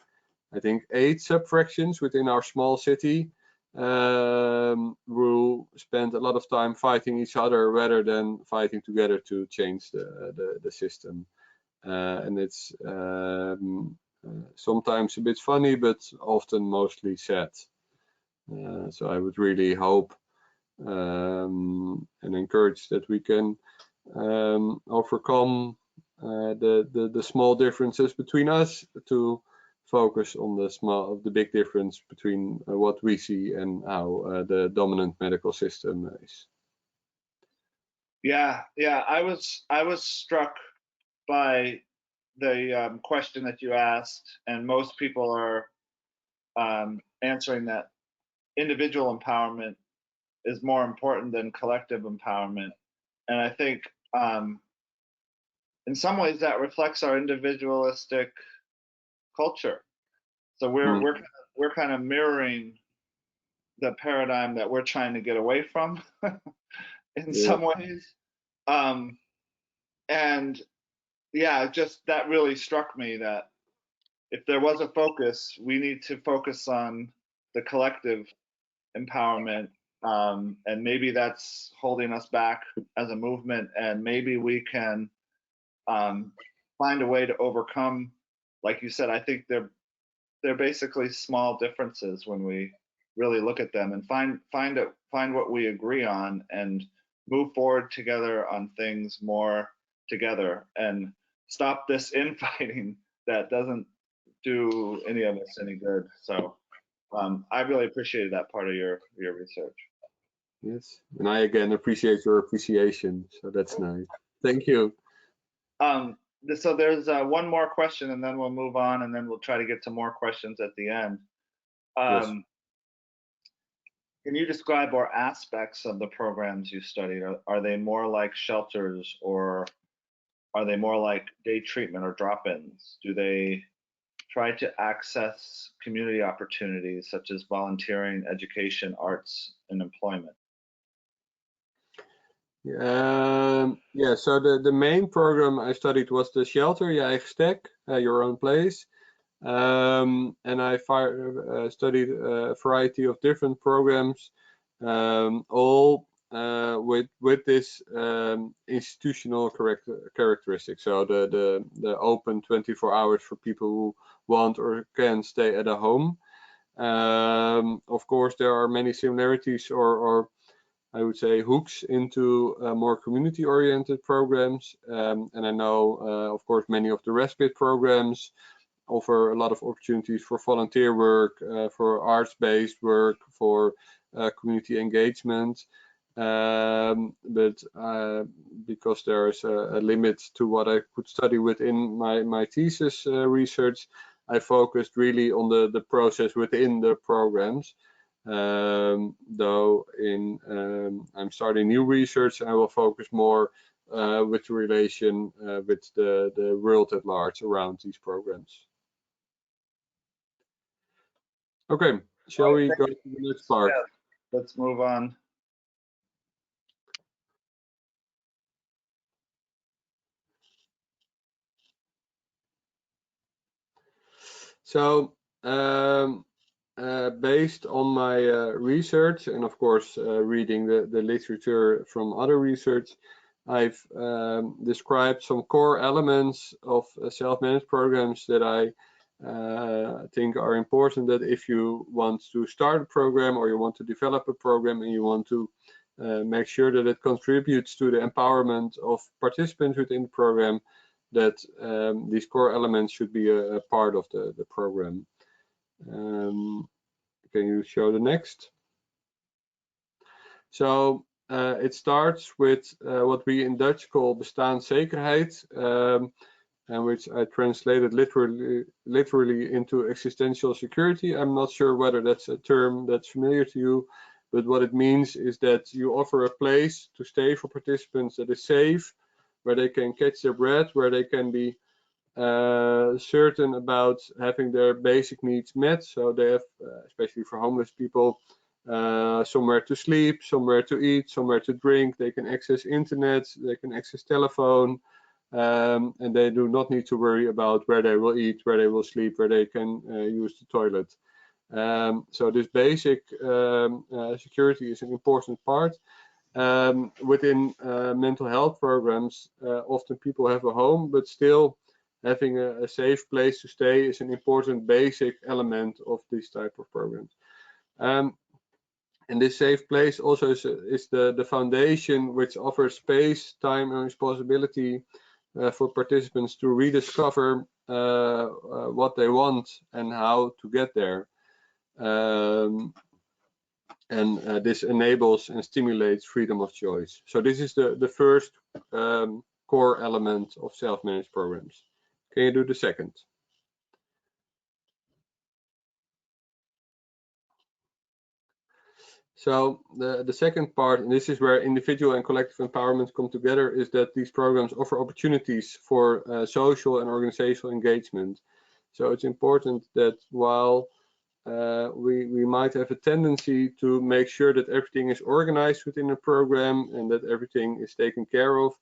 I think, 8 sub-fractions within our small city who spend a lot of time fighting each other rather than fighting together to change the system. And it's sometimes a bit funny, but often mostly sad. So I would really hope and encourage that we can overcome the small differences between us to focus on the big difference between what we see and how the dominant medical system is. Yeah, I was struck by the question that you asked, and most people are answering that individual empowerment is more important than collective empowerment. And I think in some ways that reflects our individualistic culture. So we're kind of mirroring the paradigm that we're trying to get away from in some ways. And yeah, just that really struck me, that if there was a focus, we need to focus on the collective empowerment. And maybe that's holding us back as a movement, and maybe we can find a way to overcome, like you said. I think they're basically small differences when we really look at them and find what we agree on and move forward together on things more together, and stop this infighting that doesn't do any of us any good. So I really appreciated that part of your research. Yes, and I again appreciate your appreciation, so that's nice. Thank you. So there's one more question, and then we'll move on, and then we'll try to get to more questions at the end. Yes. Can you describe more aspects of the programs you studied? Are they more like shelters, or are they more like day treatment or drop-ins? Do they try to access community opportunities such as volunteering, education, arts, and employment? Yeah, so the main program I studied was the shelter, Je eigen stek, your own place. And I studied a variety of different programs, all with this institutional characteristic. So the open 24 hours for people who want or can stay at a home. Of course, there are many similarities or I would say hooks into more community-oriented programs. And I know, of course, many of the respite programs offer a lot of opportunities for volunteer work, for arts-based work, for community engagement. But because there is a limit to what I could study within my thesis research, I focused really on the process within the programs. Though I'm starting new research, and I will focus more with the relation with the world at large around these programs. Okay, shall we go to the next part? Yeah, let's move on. So based on my research, and of course reading the literature from other research, I've described some core elements of self-managed programs that I think are important, that if you want to start a program or you want to develop a program and you want to make sure that it contributes to the empowerment of participants within the program, that these core elements should be a part of the program. Can you show the next? So it starts with what we in Dutch call bestaanszekerheid, and which I translated literally into existential security. I'm not sure whether that's a term that's familiar to you, but what it means is that you offer a place to stay for participants that is safe, where they can catch their breath, where they can be certain about having their basic needs met. So they have, especially for homeless people, somewhere to sleep, somewhere to eat, somewhere to drink. They can access internet, they can access telephone, and they do not need to worry about where they will eat, where they will sleep, where they can use the toilet. So this basic security is an important part. Within mental health programs, often people have a home, but still having a safe place to stay is an important basic element of these type of programs. And this safe place also is the foundation which offers space, time, and responsibility for participants to rediscover what they want and how to get there. And this enables and stimulates freedom of choice. So this is the first core element of self-managed programs. Can you do the second? So the second part, and this is where individual and collective empowerment come together, is that these programs offer opportunities for social and organizational engagement. So it's important that while we might have a tendency to make sure that everything is organized within a program and that everything is taken care of,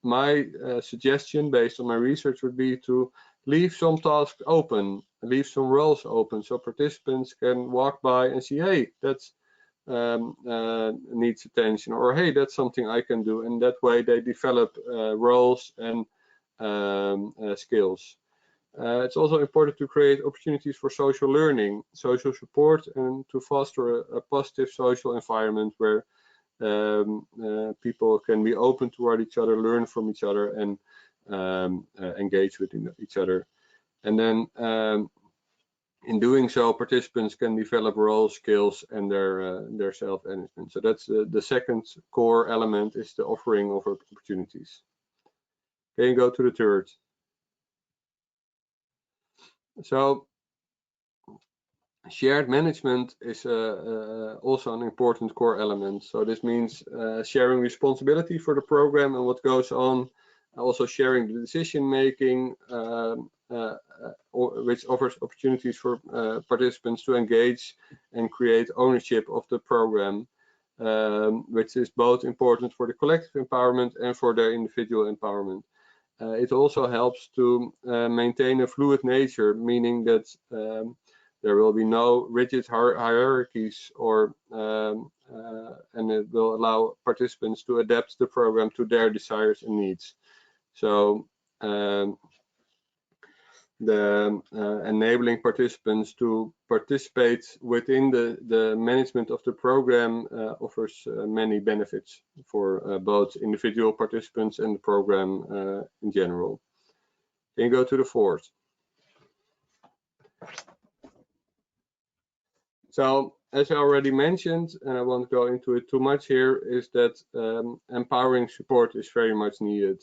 my suggestion based on my research would be to leave some tasks open, leave some roles open, so participants can walk by and see, hey, that's needs attention, or hey, that's something I can do, and that way they develop roles and skills. It's also important to create opportunities for social learning, social support, and to foster a positive social environment where people can be open toward each other, learn from each other, and engage with each other. And then in doing so, participants can develop role skills and their self-management. So that's the second core element, is the offering of opportunities. Can you go to the third? So shared management is also an important core element. So this means sharing responsibility for the program and what goes on, also sharing the decision making, which offers opportunities for participants to engage and create ownership of the program, which is both important for the collective empowerment and for their individual empowerment. It also helps to maintain a fluid nature, meaning that there will be no rigid hierarchies, or and it will allow participants to adapt the program to their desires and needs. So enabling participants to participate within the management of the program offers many benefits for both individual participants and the program in general. Can you go to the fourth? So as I already mentioned, and I won't go into it too much here, is that empowering support is very much needed.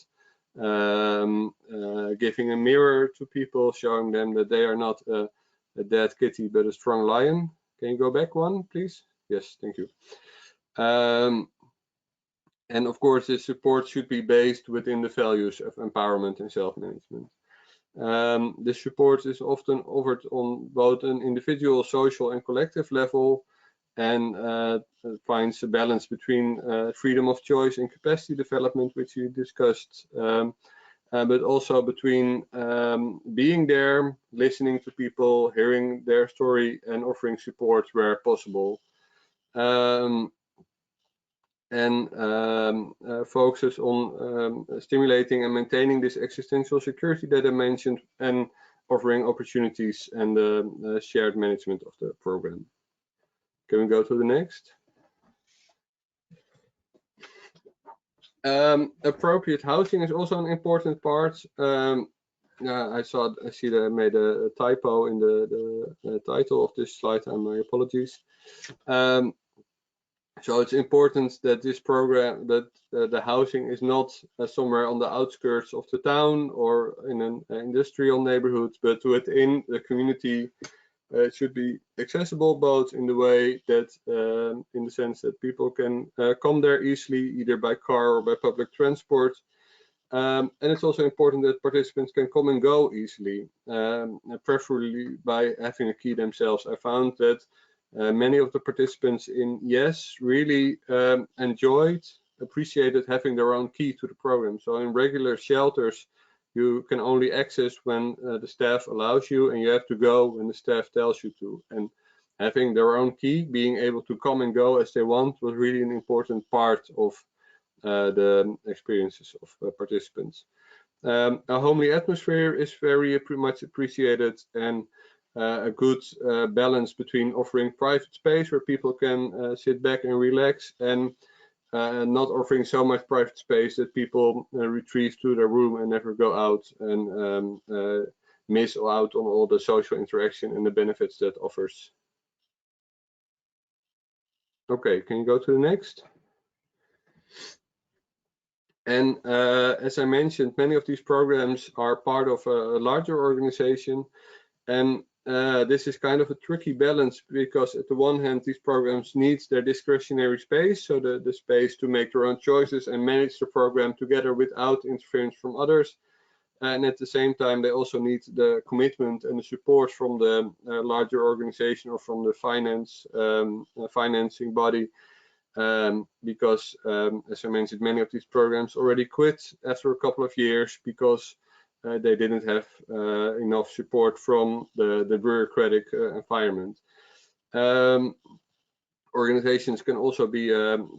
Giving a mirror to people, showing them that they are not a dead kitty but a strong lion. Can you go back one, please? Yes, thank you. And of course, this support should be based within the values of empowerment and self-management. This support is often offered on both an individual, social, and collective level, and finds a balance between freedom of choice and capacity development, which we discussed, but also between being there, listening to people, hearing their story, and offering support where possible. And focuses on stimulating and maintaining this existential security that I mentioned, and offering opportunities and shared management of the program. Can we go to the next? Appropriate housing is also an important part. I see that I made a typo in the title of this slide, and my apologies. So it's important that this program, that the housing is not somewhere on the outskirts of the town or in an industrial neighborhood, but within the community. It should be accessible both in the way that, in the sense that people can come there easily, either by car or by public transport. And it's also important that participants can come and go easily, preferably by having a key themselves. I found that many of the participants in YES really appreciated having their own key to the program. So in regular shelters, you can only access when the staff allows you, and you have to go when the staff tells you to. And having their own key, being able to come and go as they want, was really an important part of the experiences of participants. A homely atmosphere is very much appreciated, and a good balance between offering private space where people can sit back and relax, and not offering so much private space that people retreat to their room and never go out and miss out on all the social interaction and the benefits that offers. Okay, can you go to the next? And as I mentioned, many of these programs are part of a larger organization, and this is kind of a tricky balance, because at the one hand, these programs need their discretionary space, so the space to make their own choices and manage the program together without interference from others. And at the same time, they also need the commitment and the support from the larger organization or from the financing body, because, as I mentioned, many of these programs already quit after a couple of years because they didn't have enough support from the bureaucratic environment. Organizations can also be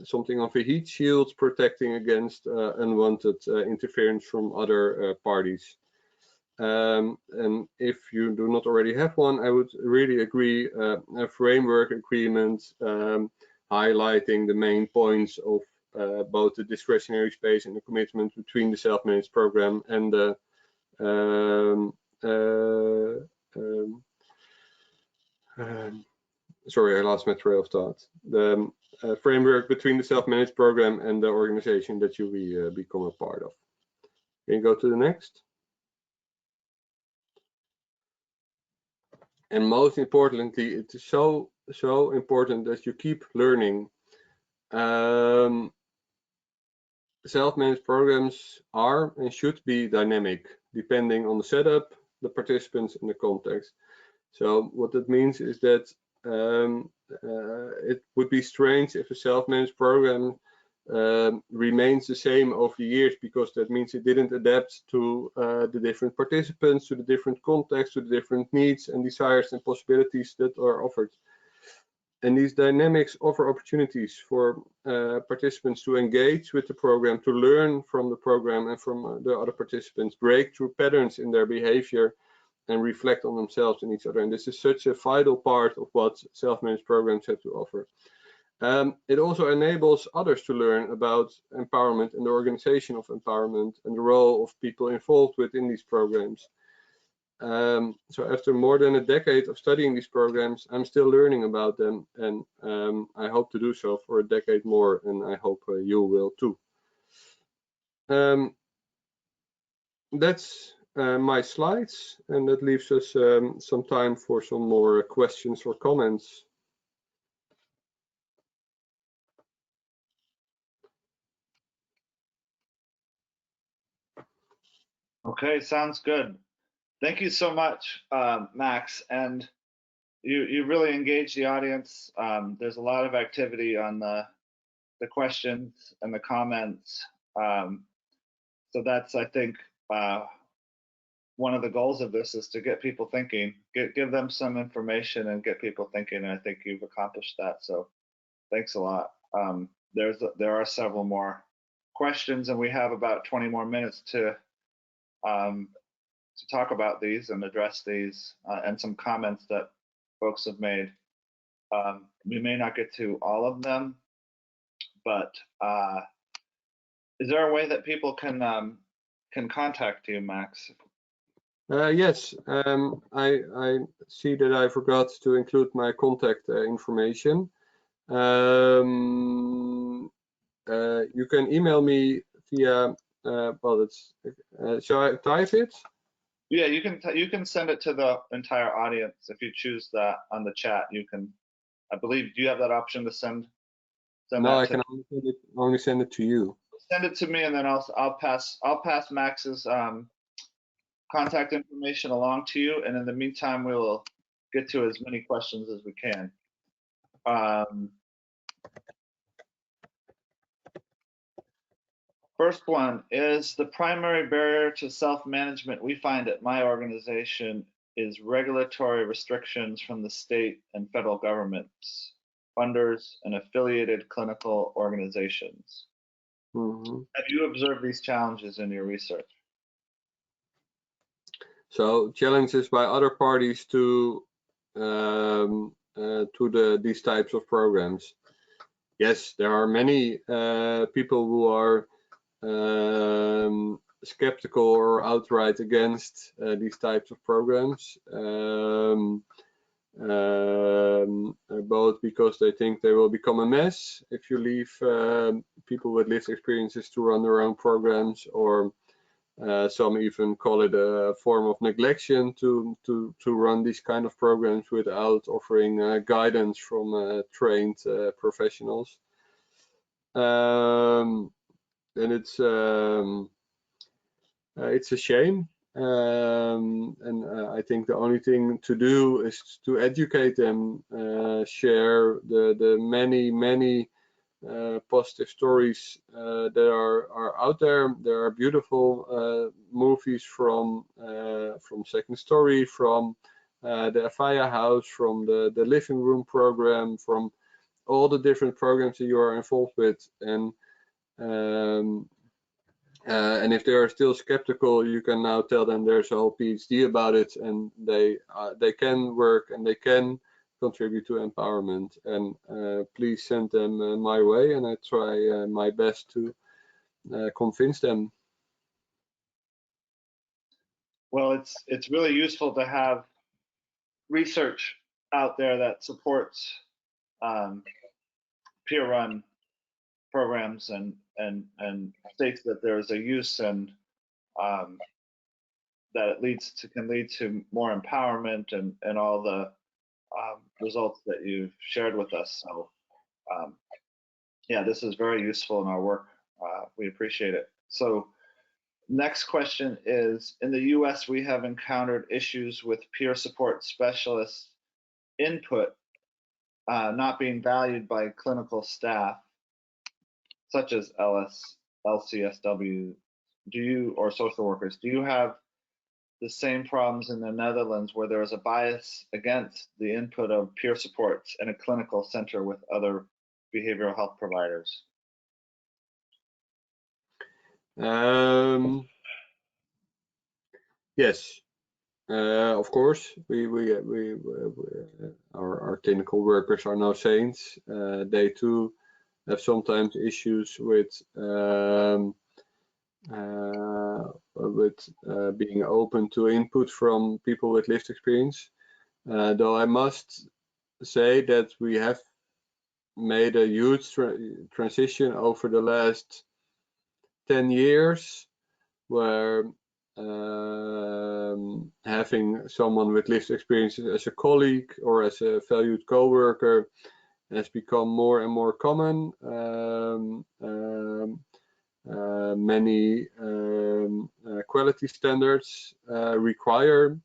something of a heat shield, protecting against unwanted interference from other parties. And if you do not already have one, I would really agree a framework agreement highlighting the main points of both the discretionary space and the commitment between the self-managed program and the sorry, I lost my trail of thought. The framework between the self-managed program and the organization that you become a part of. Can you go to the next? And most importantly, it is so important that you keep learning. Self-managed programs are and should be dynamic, depending on the setup, the participants, and the context. So what that means is that it would be strange if a self-managed program remains the same over the years, because that means it didn't adapt to the different participants, to the different contexts, to the different needs and desires and possibilities that are offered. And these dynamics offer opportunities for participants to engage with the program, to learn from the program and from the other participants, break through patterns in their behavior, and reflect on themselves and each other. And this is such a vital part of what self-managed programs have to offer. It also enables others to learn about empowerment and the organization of empowerment and the role of people involved within these programs. So after more than a decade of studying these programs, I'm still learning about them, and I hope to do so for a decade more, and I hope you will too. That's my slides, and that leaves us some time for some more questions or comments. Okay, sounds good. Thank you so much, Max. And you really engage the audience. There's a lot of activity on the questions and the comments. So that's, I think, one of the goals of this is to get people thinking, give them some information and get people thinking. And I think you've accomplished that. So thanks a lot. There are several more questions, and we have about 20 more minutes to talk about these and address these and some comments that folks have made. We may not get to all of them, but is there a way that people can contact you, Max? Yes, I see that I forgot to include my contact information. You can email me via, well, it's, shall I type it? Yeah, you can send it to the entire audience if you choose that on the chat. You can, I believe, do you have that option to send No, that I to can only send it to you. Send it to me, and then I'll pass Max's contact information along to you, and in the meantime, we will get to as many questions as we can. First one is the primary barrier to self-management we find at my organization is regulatory restrictions from the state and federal governments, funders, and affiliated clinical organizations. Mm-hmm. Have you observed these challenges in your research? So challenges by other parties to these types of programs. Yes, there are many people who are skeptical or outright against these types of programs, both because they think they will become a mess if you leave people with lived experiences to run their own programs, or some even call it a form of neglection to run these kind of programs without offering guidance from trained professionals. And it's a shame, and I think the only thing to do is to educate them, share the many positive stories that are out there. There are beautiful movies from Second Story, from the Afaya House, from the Living Room program, from all the different programs that you are involved with, and if they are still skeptical, you can now tell them there's a whole PhD about it, and they can work and they can contribute to empowerment. And please send them my way, and I try my best to convince them. Well, it's really useful to have research out there that supports peer-run programs and states that there is a use, and that it can lead to more empowerment and all the results that you've shared with us. So yeah, this is very useful in our work. We appreciate it. So next question is, in the US, we have encountered issues with peer support specialists' input not being valued by clinical staff, such as LCSW, or social workers. Do you have the same problems in the Netherlands, where there is a bias against the input of peer supports in a clinical center with other behavioral health providers? Yes, of course. Our clinical workers are no saints. They too have sometimes issues with being open to input from people with lived experience. Though I must say that we have made a huge transition over the last 10 years, where having someone with lived experiences as a colleague or as a valued co-worker has become more and more common. Many quality standards require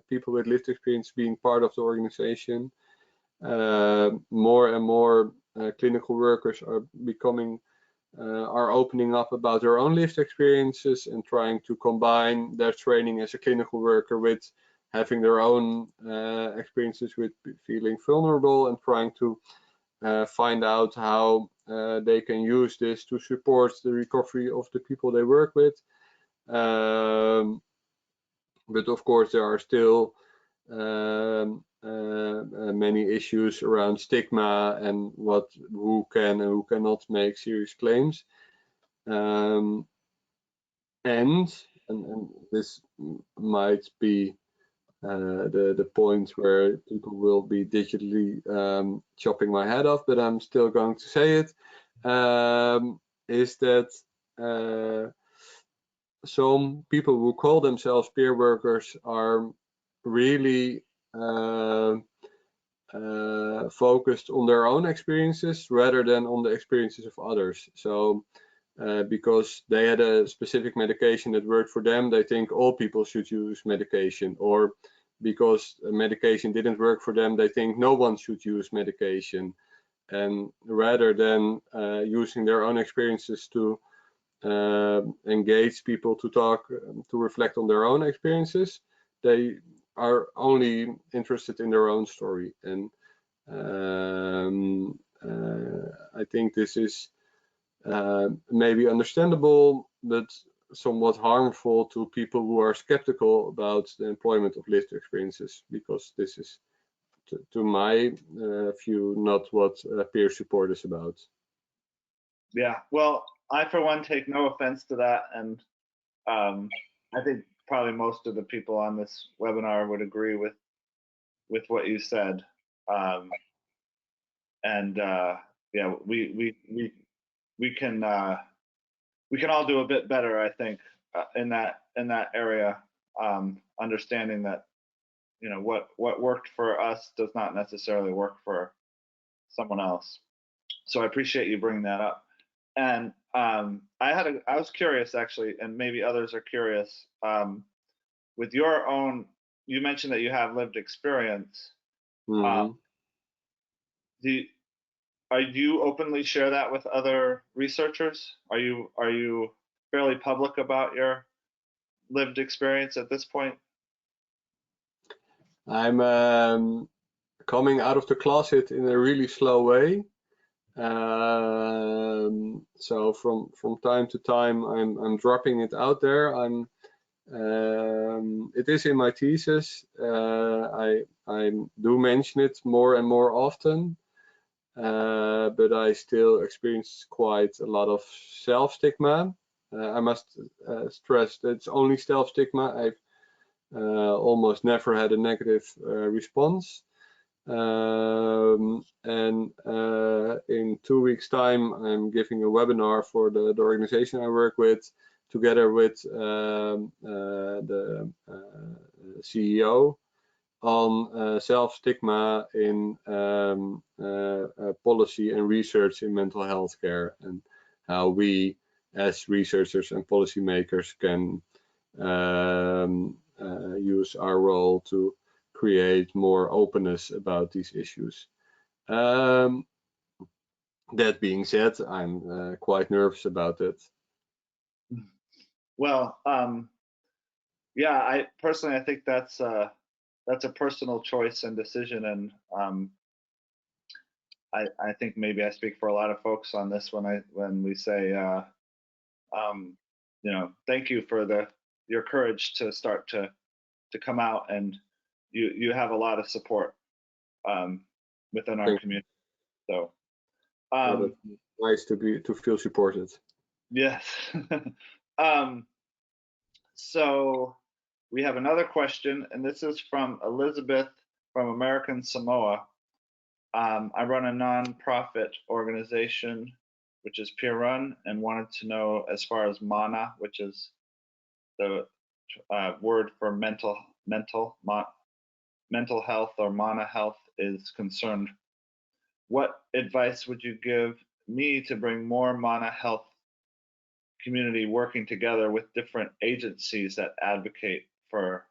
people with lived experience being part of the organization. More and more clinical workers are opening up about their own lived experiences and trying to combine their training as a clinical worker with having their own experiences with feeling vulnerable, and trying to find out how they can use this to support the recovery of the people they work with. But of course, there are still many issues around stigma and who can and who cannot make serious claims. And this might be the point where people will be digitally chopping my head off, but I'm still going to say it, is that some people who call themselves peer workers are really focused on their own experiences rather than on the experiences of others. So because they had a specific medication that worked for them, they think all people should use medication, or because a medication didn't work for them, they think no one should use medication. And rather than using their own experiences to engage people to talk, to reflect on their own experiences, they are only interested in their own story. And I think this is maybe understandable, but somewhat harmful to people who are skeptical about the employment of lived experiences, because this is, to my view, not what peer support is about. Yeah, well, I for one take no offense to that, and I think probably most of the people on this webinar would agree with what you said. And yeah, we can all do a bit better, I think, in that area, understanding that what worked for us does not necessarily work for someone else. So I appreciate you bringing that up. And I was curious, actually, and maybe others are curious, with your own, you mentioned that you have lived experience. Mm-hmm. Do you openly share that with other researchers? Are you fairly public about your lived experience at this point? I'm coming out of the closet in a really slow way. So from time to time, I'm dropping it out there. It is in my thesis. I do mention it more and more often, but I still experience quite a lot of self-stigma. I must stress that it's only self-stigma. I've almost never had a negative response. And in 2 weeks' time, I'm giving a webinar for the organization I work with, together with the CEO, on self-stigma in policy and research in mental health care, and how we as researchers and policymakers can use our role to create more openness about these issues. That being said, I'm quite nervous about it. Well, yeah, I personally, I think that's a personal choice and decision, and I think maybe I speak for a lot of folks on this when we say, thank you for your courage to start to come out, and you have a lot of support within our community. So nice to feel supported. Yes. So we have another question, and this is from Elizabeth from American Samoa. I run a nonprofit organization, which is peer run, and wanted to know, as far as MANA, which is the word for mental health, or MANA health, is concerned, what advice would you give me to bring more MANA health community working together with different agencies that advocate for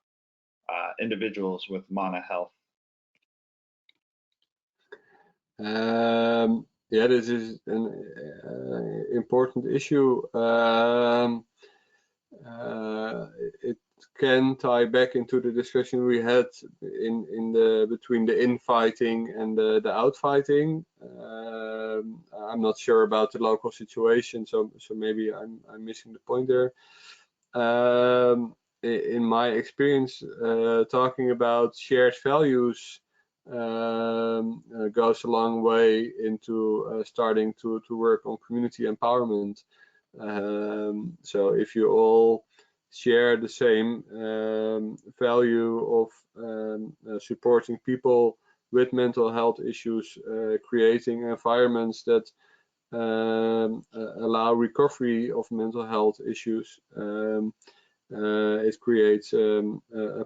individuals with MANA health? Yeah, this is an important issue. It can tie back into the discussion we had between the infighting and the outfighting. I'm not sure about the local situation, so maybe I'm missing the point there. In my experience, talking about shared values goes a long way into starting to work on community empowerment. So if you all share the same value of supporting people with mental health issues, creating environments that allow recovery of mental health issues, it creates a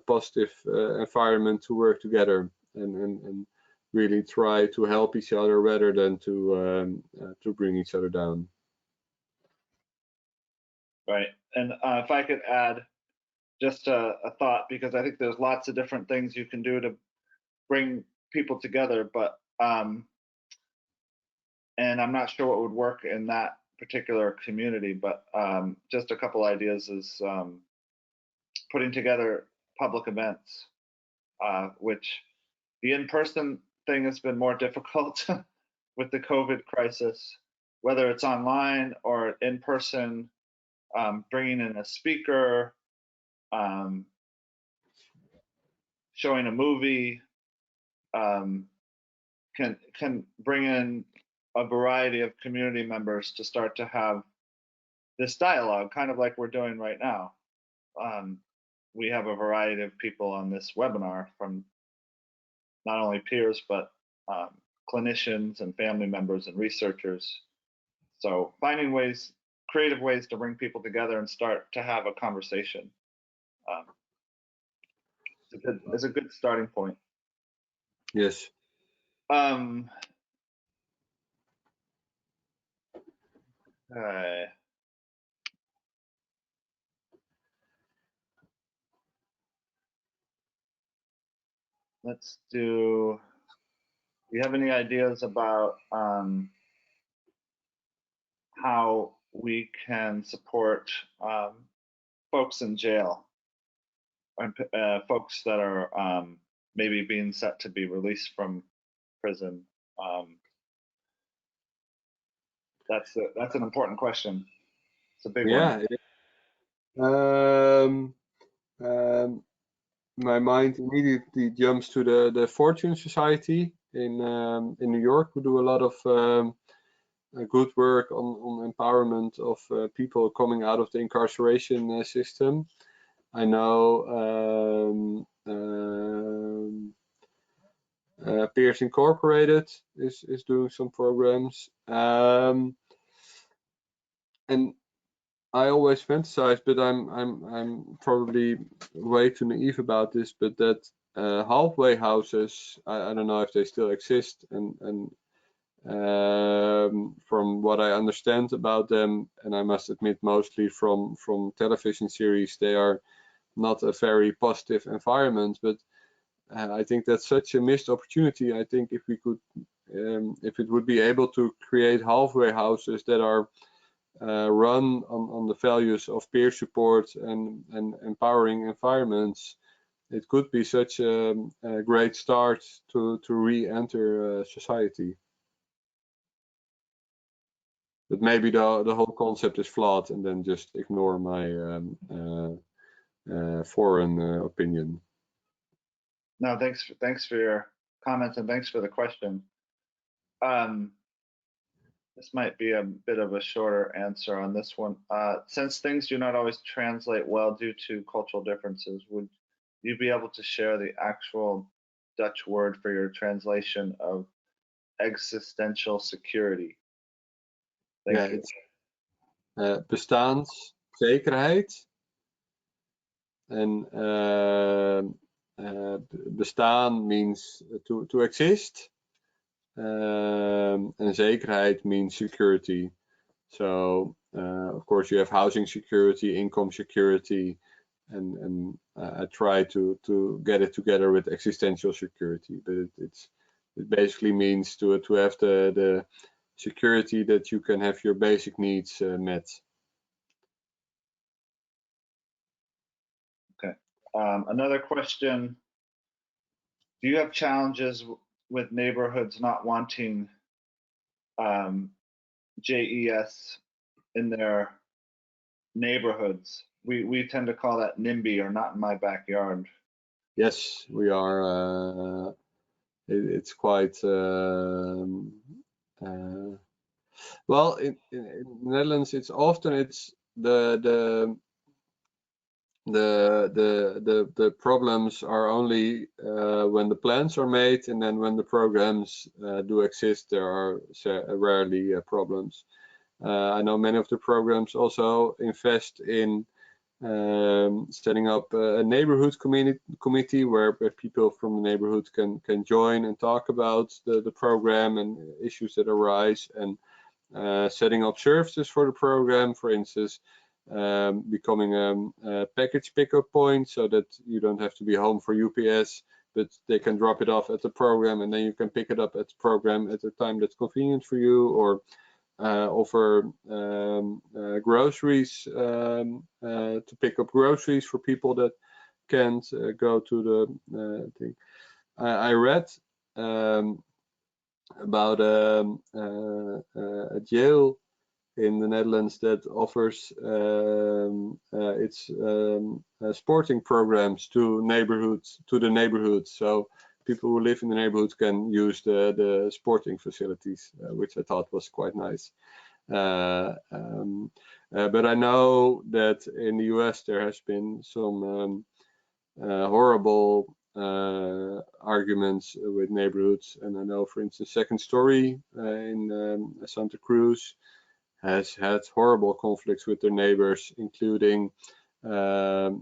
positive environment to work together and really try to help each other rather than to bring each other down. Right. And if I could add just a thought, because I think there's lots of different things you can do to bring people together, but and I'm not sure what would work in that particular community, but just a couple ideas is putting together public events, which the in-person thing has been more difficult with the COVID crisis, whether it's online or in person, bringing in a speaker, showing a movie, can bring in a variety of community members to start to have this dialogue, kind of like we're doing right now. We have a variety of people on this webinar, from not only peers, but clinicians and family members and researchers. So finding ways, creative ways to bring people together and start to have a conversation is a good starting point. Yes. Let's do you have any ideas about how we can support folks in jail, and folks that are maybe being set to be released from prison? That's an important question. It's a big one. My mind immediately jumps to the Fortune Society in New York, who do a lot of good work on empowerment of people coming out of the incarceration system. I know Peers Incorporated is doing some programs, and I always fantasize, but I'm probably way too naive about this, but that halfway houses, I don't know if they still exist, and from what I understand about them, and I must admit mostly from television series, they are not a very positive environment, but I think that's such a missed opportunity. I think if we could, if it would be able to create halfway houses that are run on the values of peer support and empowering environments, it could be such a great start to re-enter society. But maybe the whole concept is flawed, and then just ignore my foreign opinion. No, thanks for your comments, and thanks for the question. This might be a bit of a shorter answer on this one. Since things do not always translate well due to cultural differences, would you be able to share the actual Dutch word for your translation of existential security? Thank you. It's bestaanszekerheid. And bestaan means to exist, and zekerheid means security. So of course you have housing security, income security, and I try to get it together with existential security, but it basically means to have the security that you can have your basic needs met. Okay. Another question: do you have challenges with neighborhoods not wanting JES in their neighborhoods? We tend to call that NIMBY, or not in my backyard. Yes, we are. it's quite well, in the Netherlands, it's often the problems are only when the plans are made, and then when the programs do exist, there are rarely problems. I know many of the programs also invest in setting up a neighborhood committee where people from the neighborhood can join and talk about the program and issues that arise, and setting up services for the program, for instance, becoming a package pickup point so that you don't have to be home for UPS, but they can drop it off at the program and then you can pick it up at the program at a time that's convenient for you, or offer groceries to pick up groceries for people that can't go to the thing. I read about a jail in the Netherlands that offers its sporting programs to the neighborhoods. So people who live in the neighborhood can use the sporting facilities, which I thought was quite nice. But I know that in the US there has been some horrible arguments with neighborhoods, and I know, for instance, Second Story in Santa Cruz has had horrible conflicts with their neighbors, including very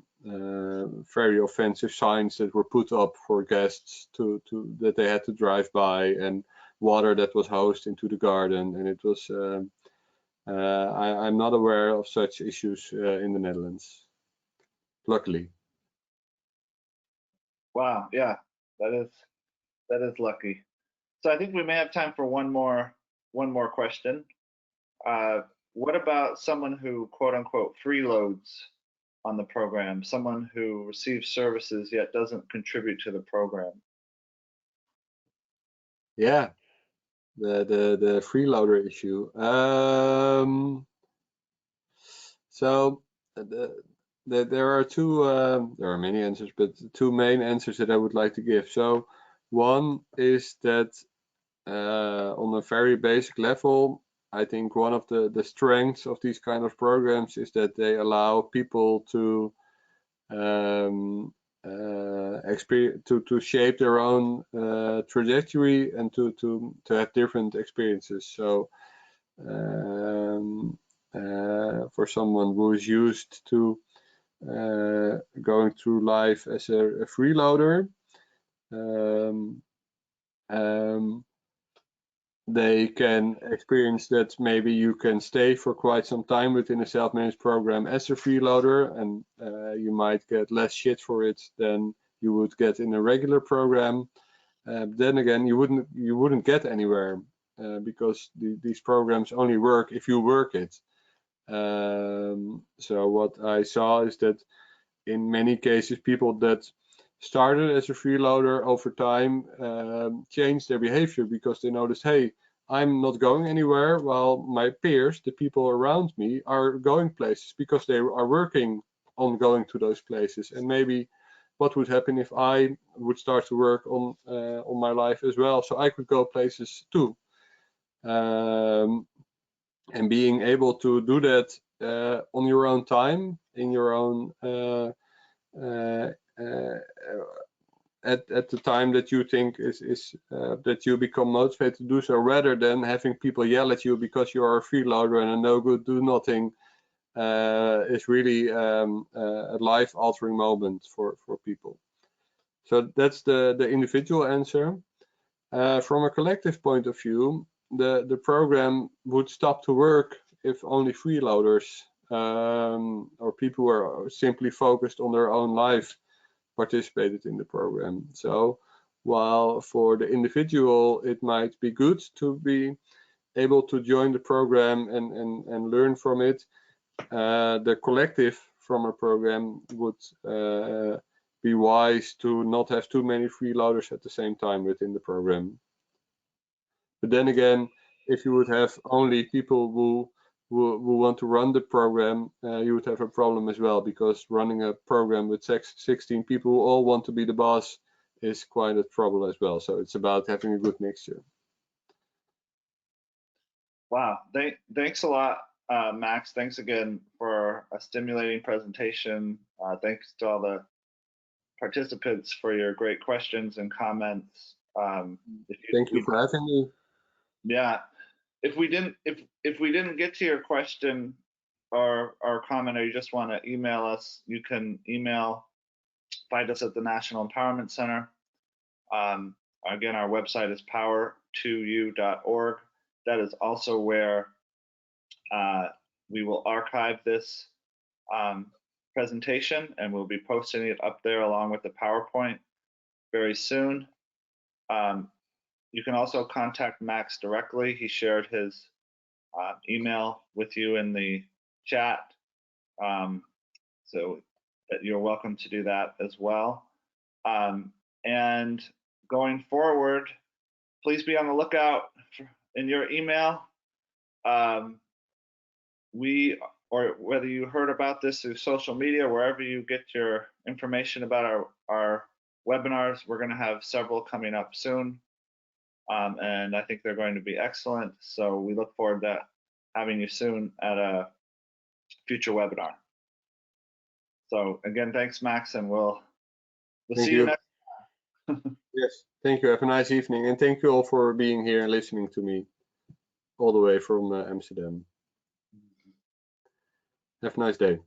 offensive signs that were put up for guests that they had to drive by, and water that was hosed into the garden. And it was I'm not aware of such issues in the Netherlands, luckily. Wow, yeah, that is lucky. So I think we may have time for one more question. What about someone who quote unquote freeloads on the program, someone who receives services yet doesn't contribute to the program? Yeah, the freeloader issue. So there are two. There are many answers, but two main answers that I would like to give. So one is that on a very basic level, I think one of the strengths of these kind of programs is that they allow people to to shape their own trajectory and to have different experiences. So for someone who is used to going through life as a freeloader, they can experience that maybe you can stay for quite some time within a self-managed program as a freeloader, and you might get less shit for it than you would get in a regular program. Then again, you wouldn't get anywhere because these programs only work if you work it. So what I saw is that in many cases, people that started as a freeloader over time changed their behavior because they noticed, hey, I'm not going anywhere while my peers, the people around me, are going places because they are working on going to those places. And maybe what would happen if I would start to work on my life as well, so I could go places too. And being able to do that on your own time, in your own at the time that you think is that you become motivated to do so, rather than having people yell at you because you are a freeloader and a no good do nothing, is really a life-altering moment for people. So that's the individual answer. From a collective point of view, the program would stop to work if only freeloaders or people who are simply focused on their own life participated in the program. So while for the individual it might be good to be able to join the program and learn from it, the collective from a program would be wise to not have too many freeloaders at the same time within the program. But then again, if you would have only people who want to run the program, you would have a problem as well, because running a program with 16 people who all want to be the boss is quite a trouble as well. So it's about having a good mixture. Wow, thanks a lot, Max. Thanks again for a stimulating presentation. Thanks to all the participants for your great questions and comments. Thank you for having me. Yeah, if we didn't get to your question or comment, or you just want to email us, you can find us at the National Empowerment Center. Again, our website is power2u.org. That is also where we will archive this presentation, and we'll be posting it up there along with the PowerPoint very soon. You can also contact Max directly. He shared his email with you in the chat, so you're welcome to do that as well. And going forward, please be on the lookout in your email. Or whether you heard about this through social media, wherever you get your information about our webinars, we're going to have several coming up soon. And I think they're going to be excellent. So we look forward to having you soon at a future webinar. So again, thanks, Max, and we'll see you next time. Yes, thank you. Have a nice evening, and thank you all for being here and listening to me all the way from Amsterdam. Have a nice day.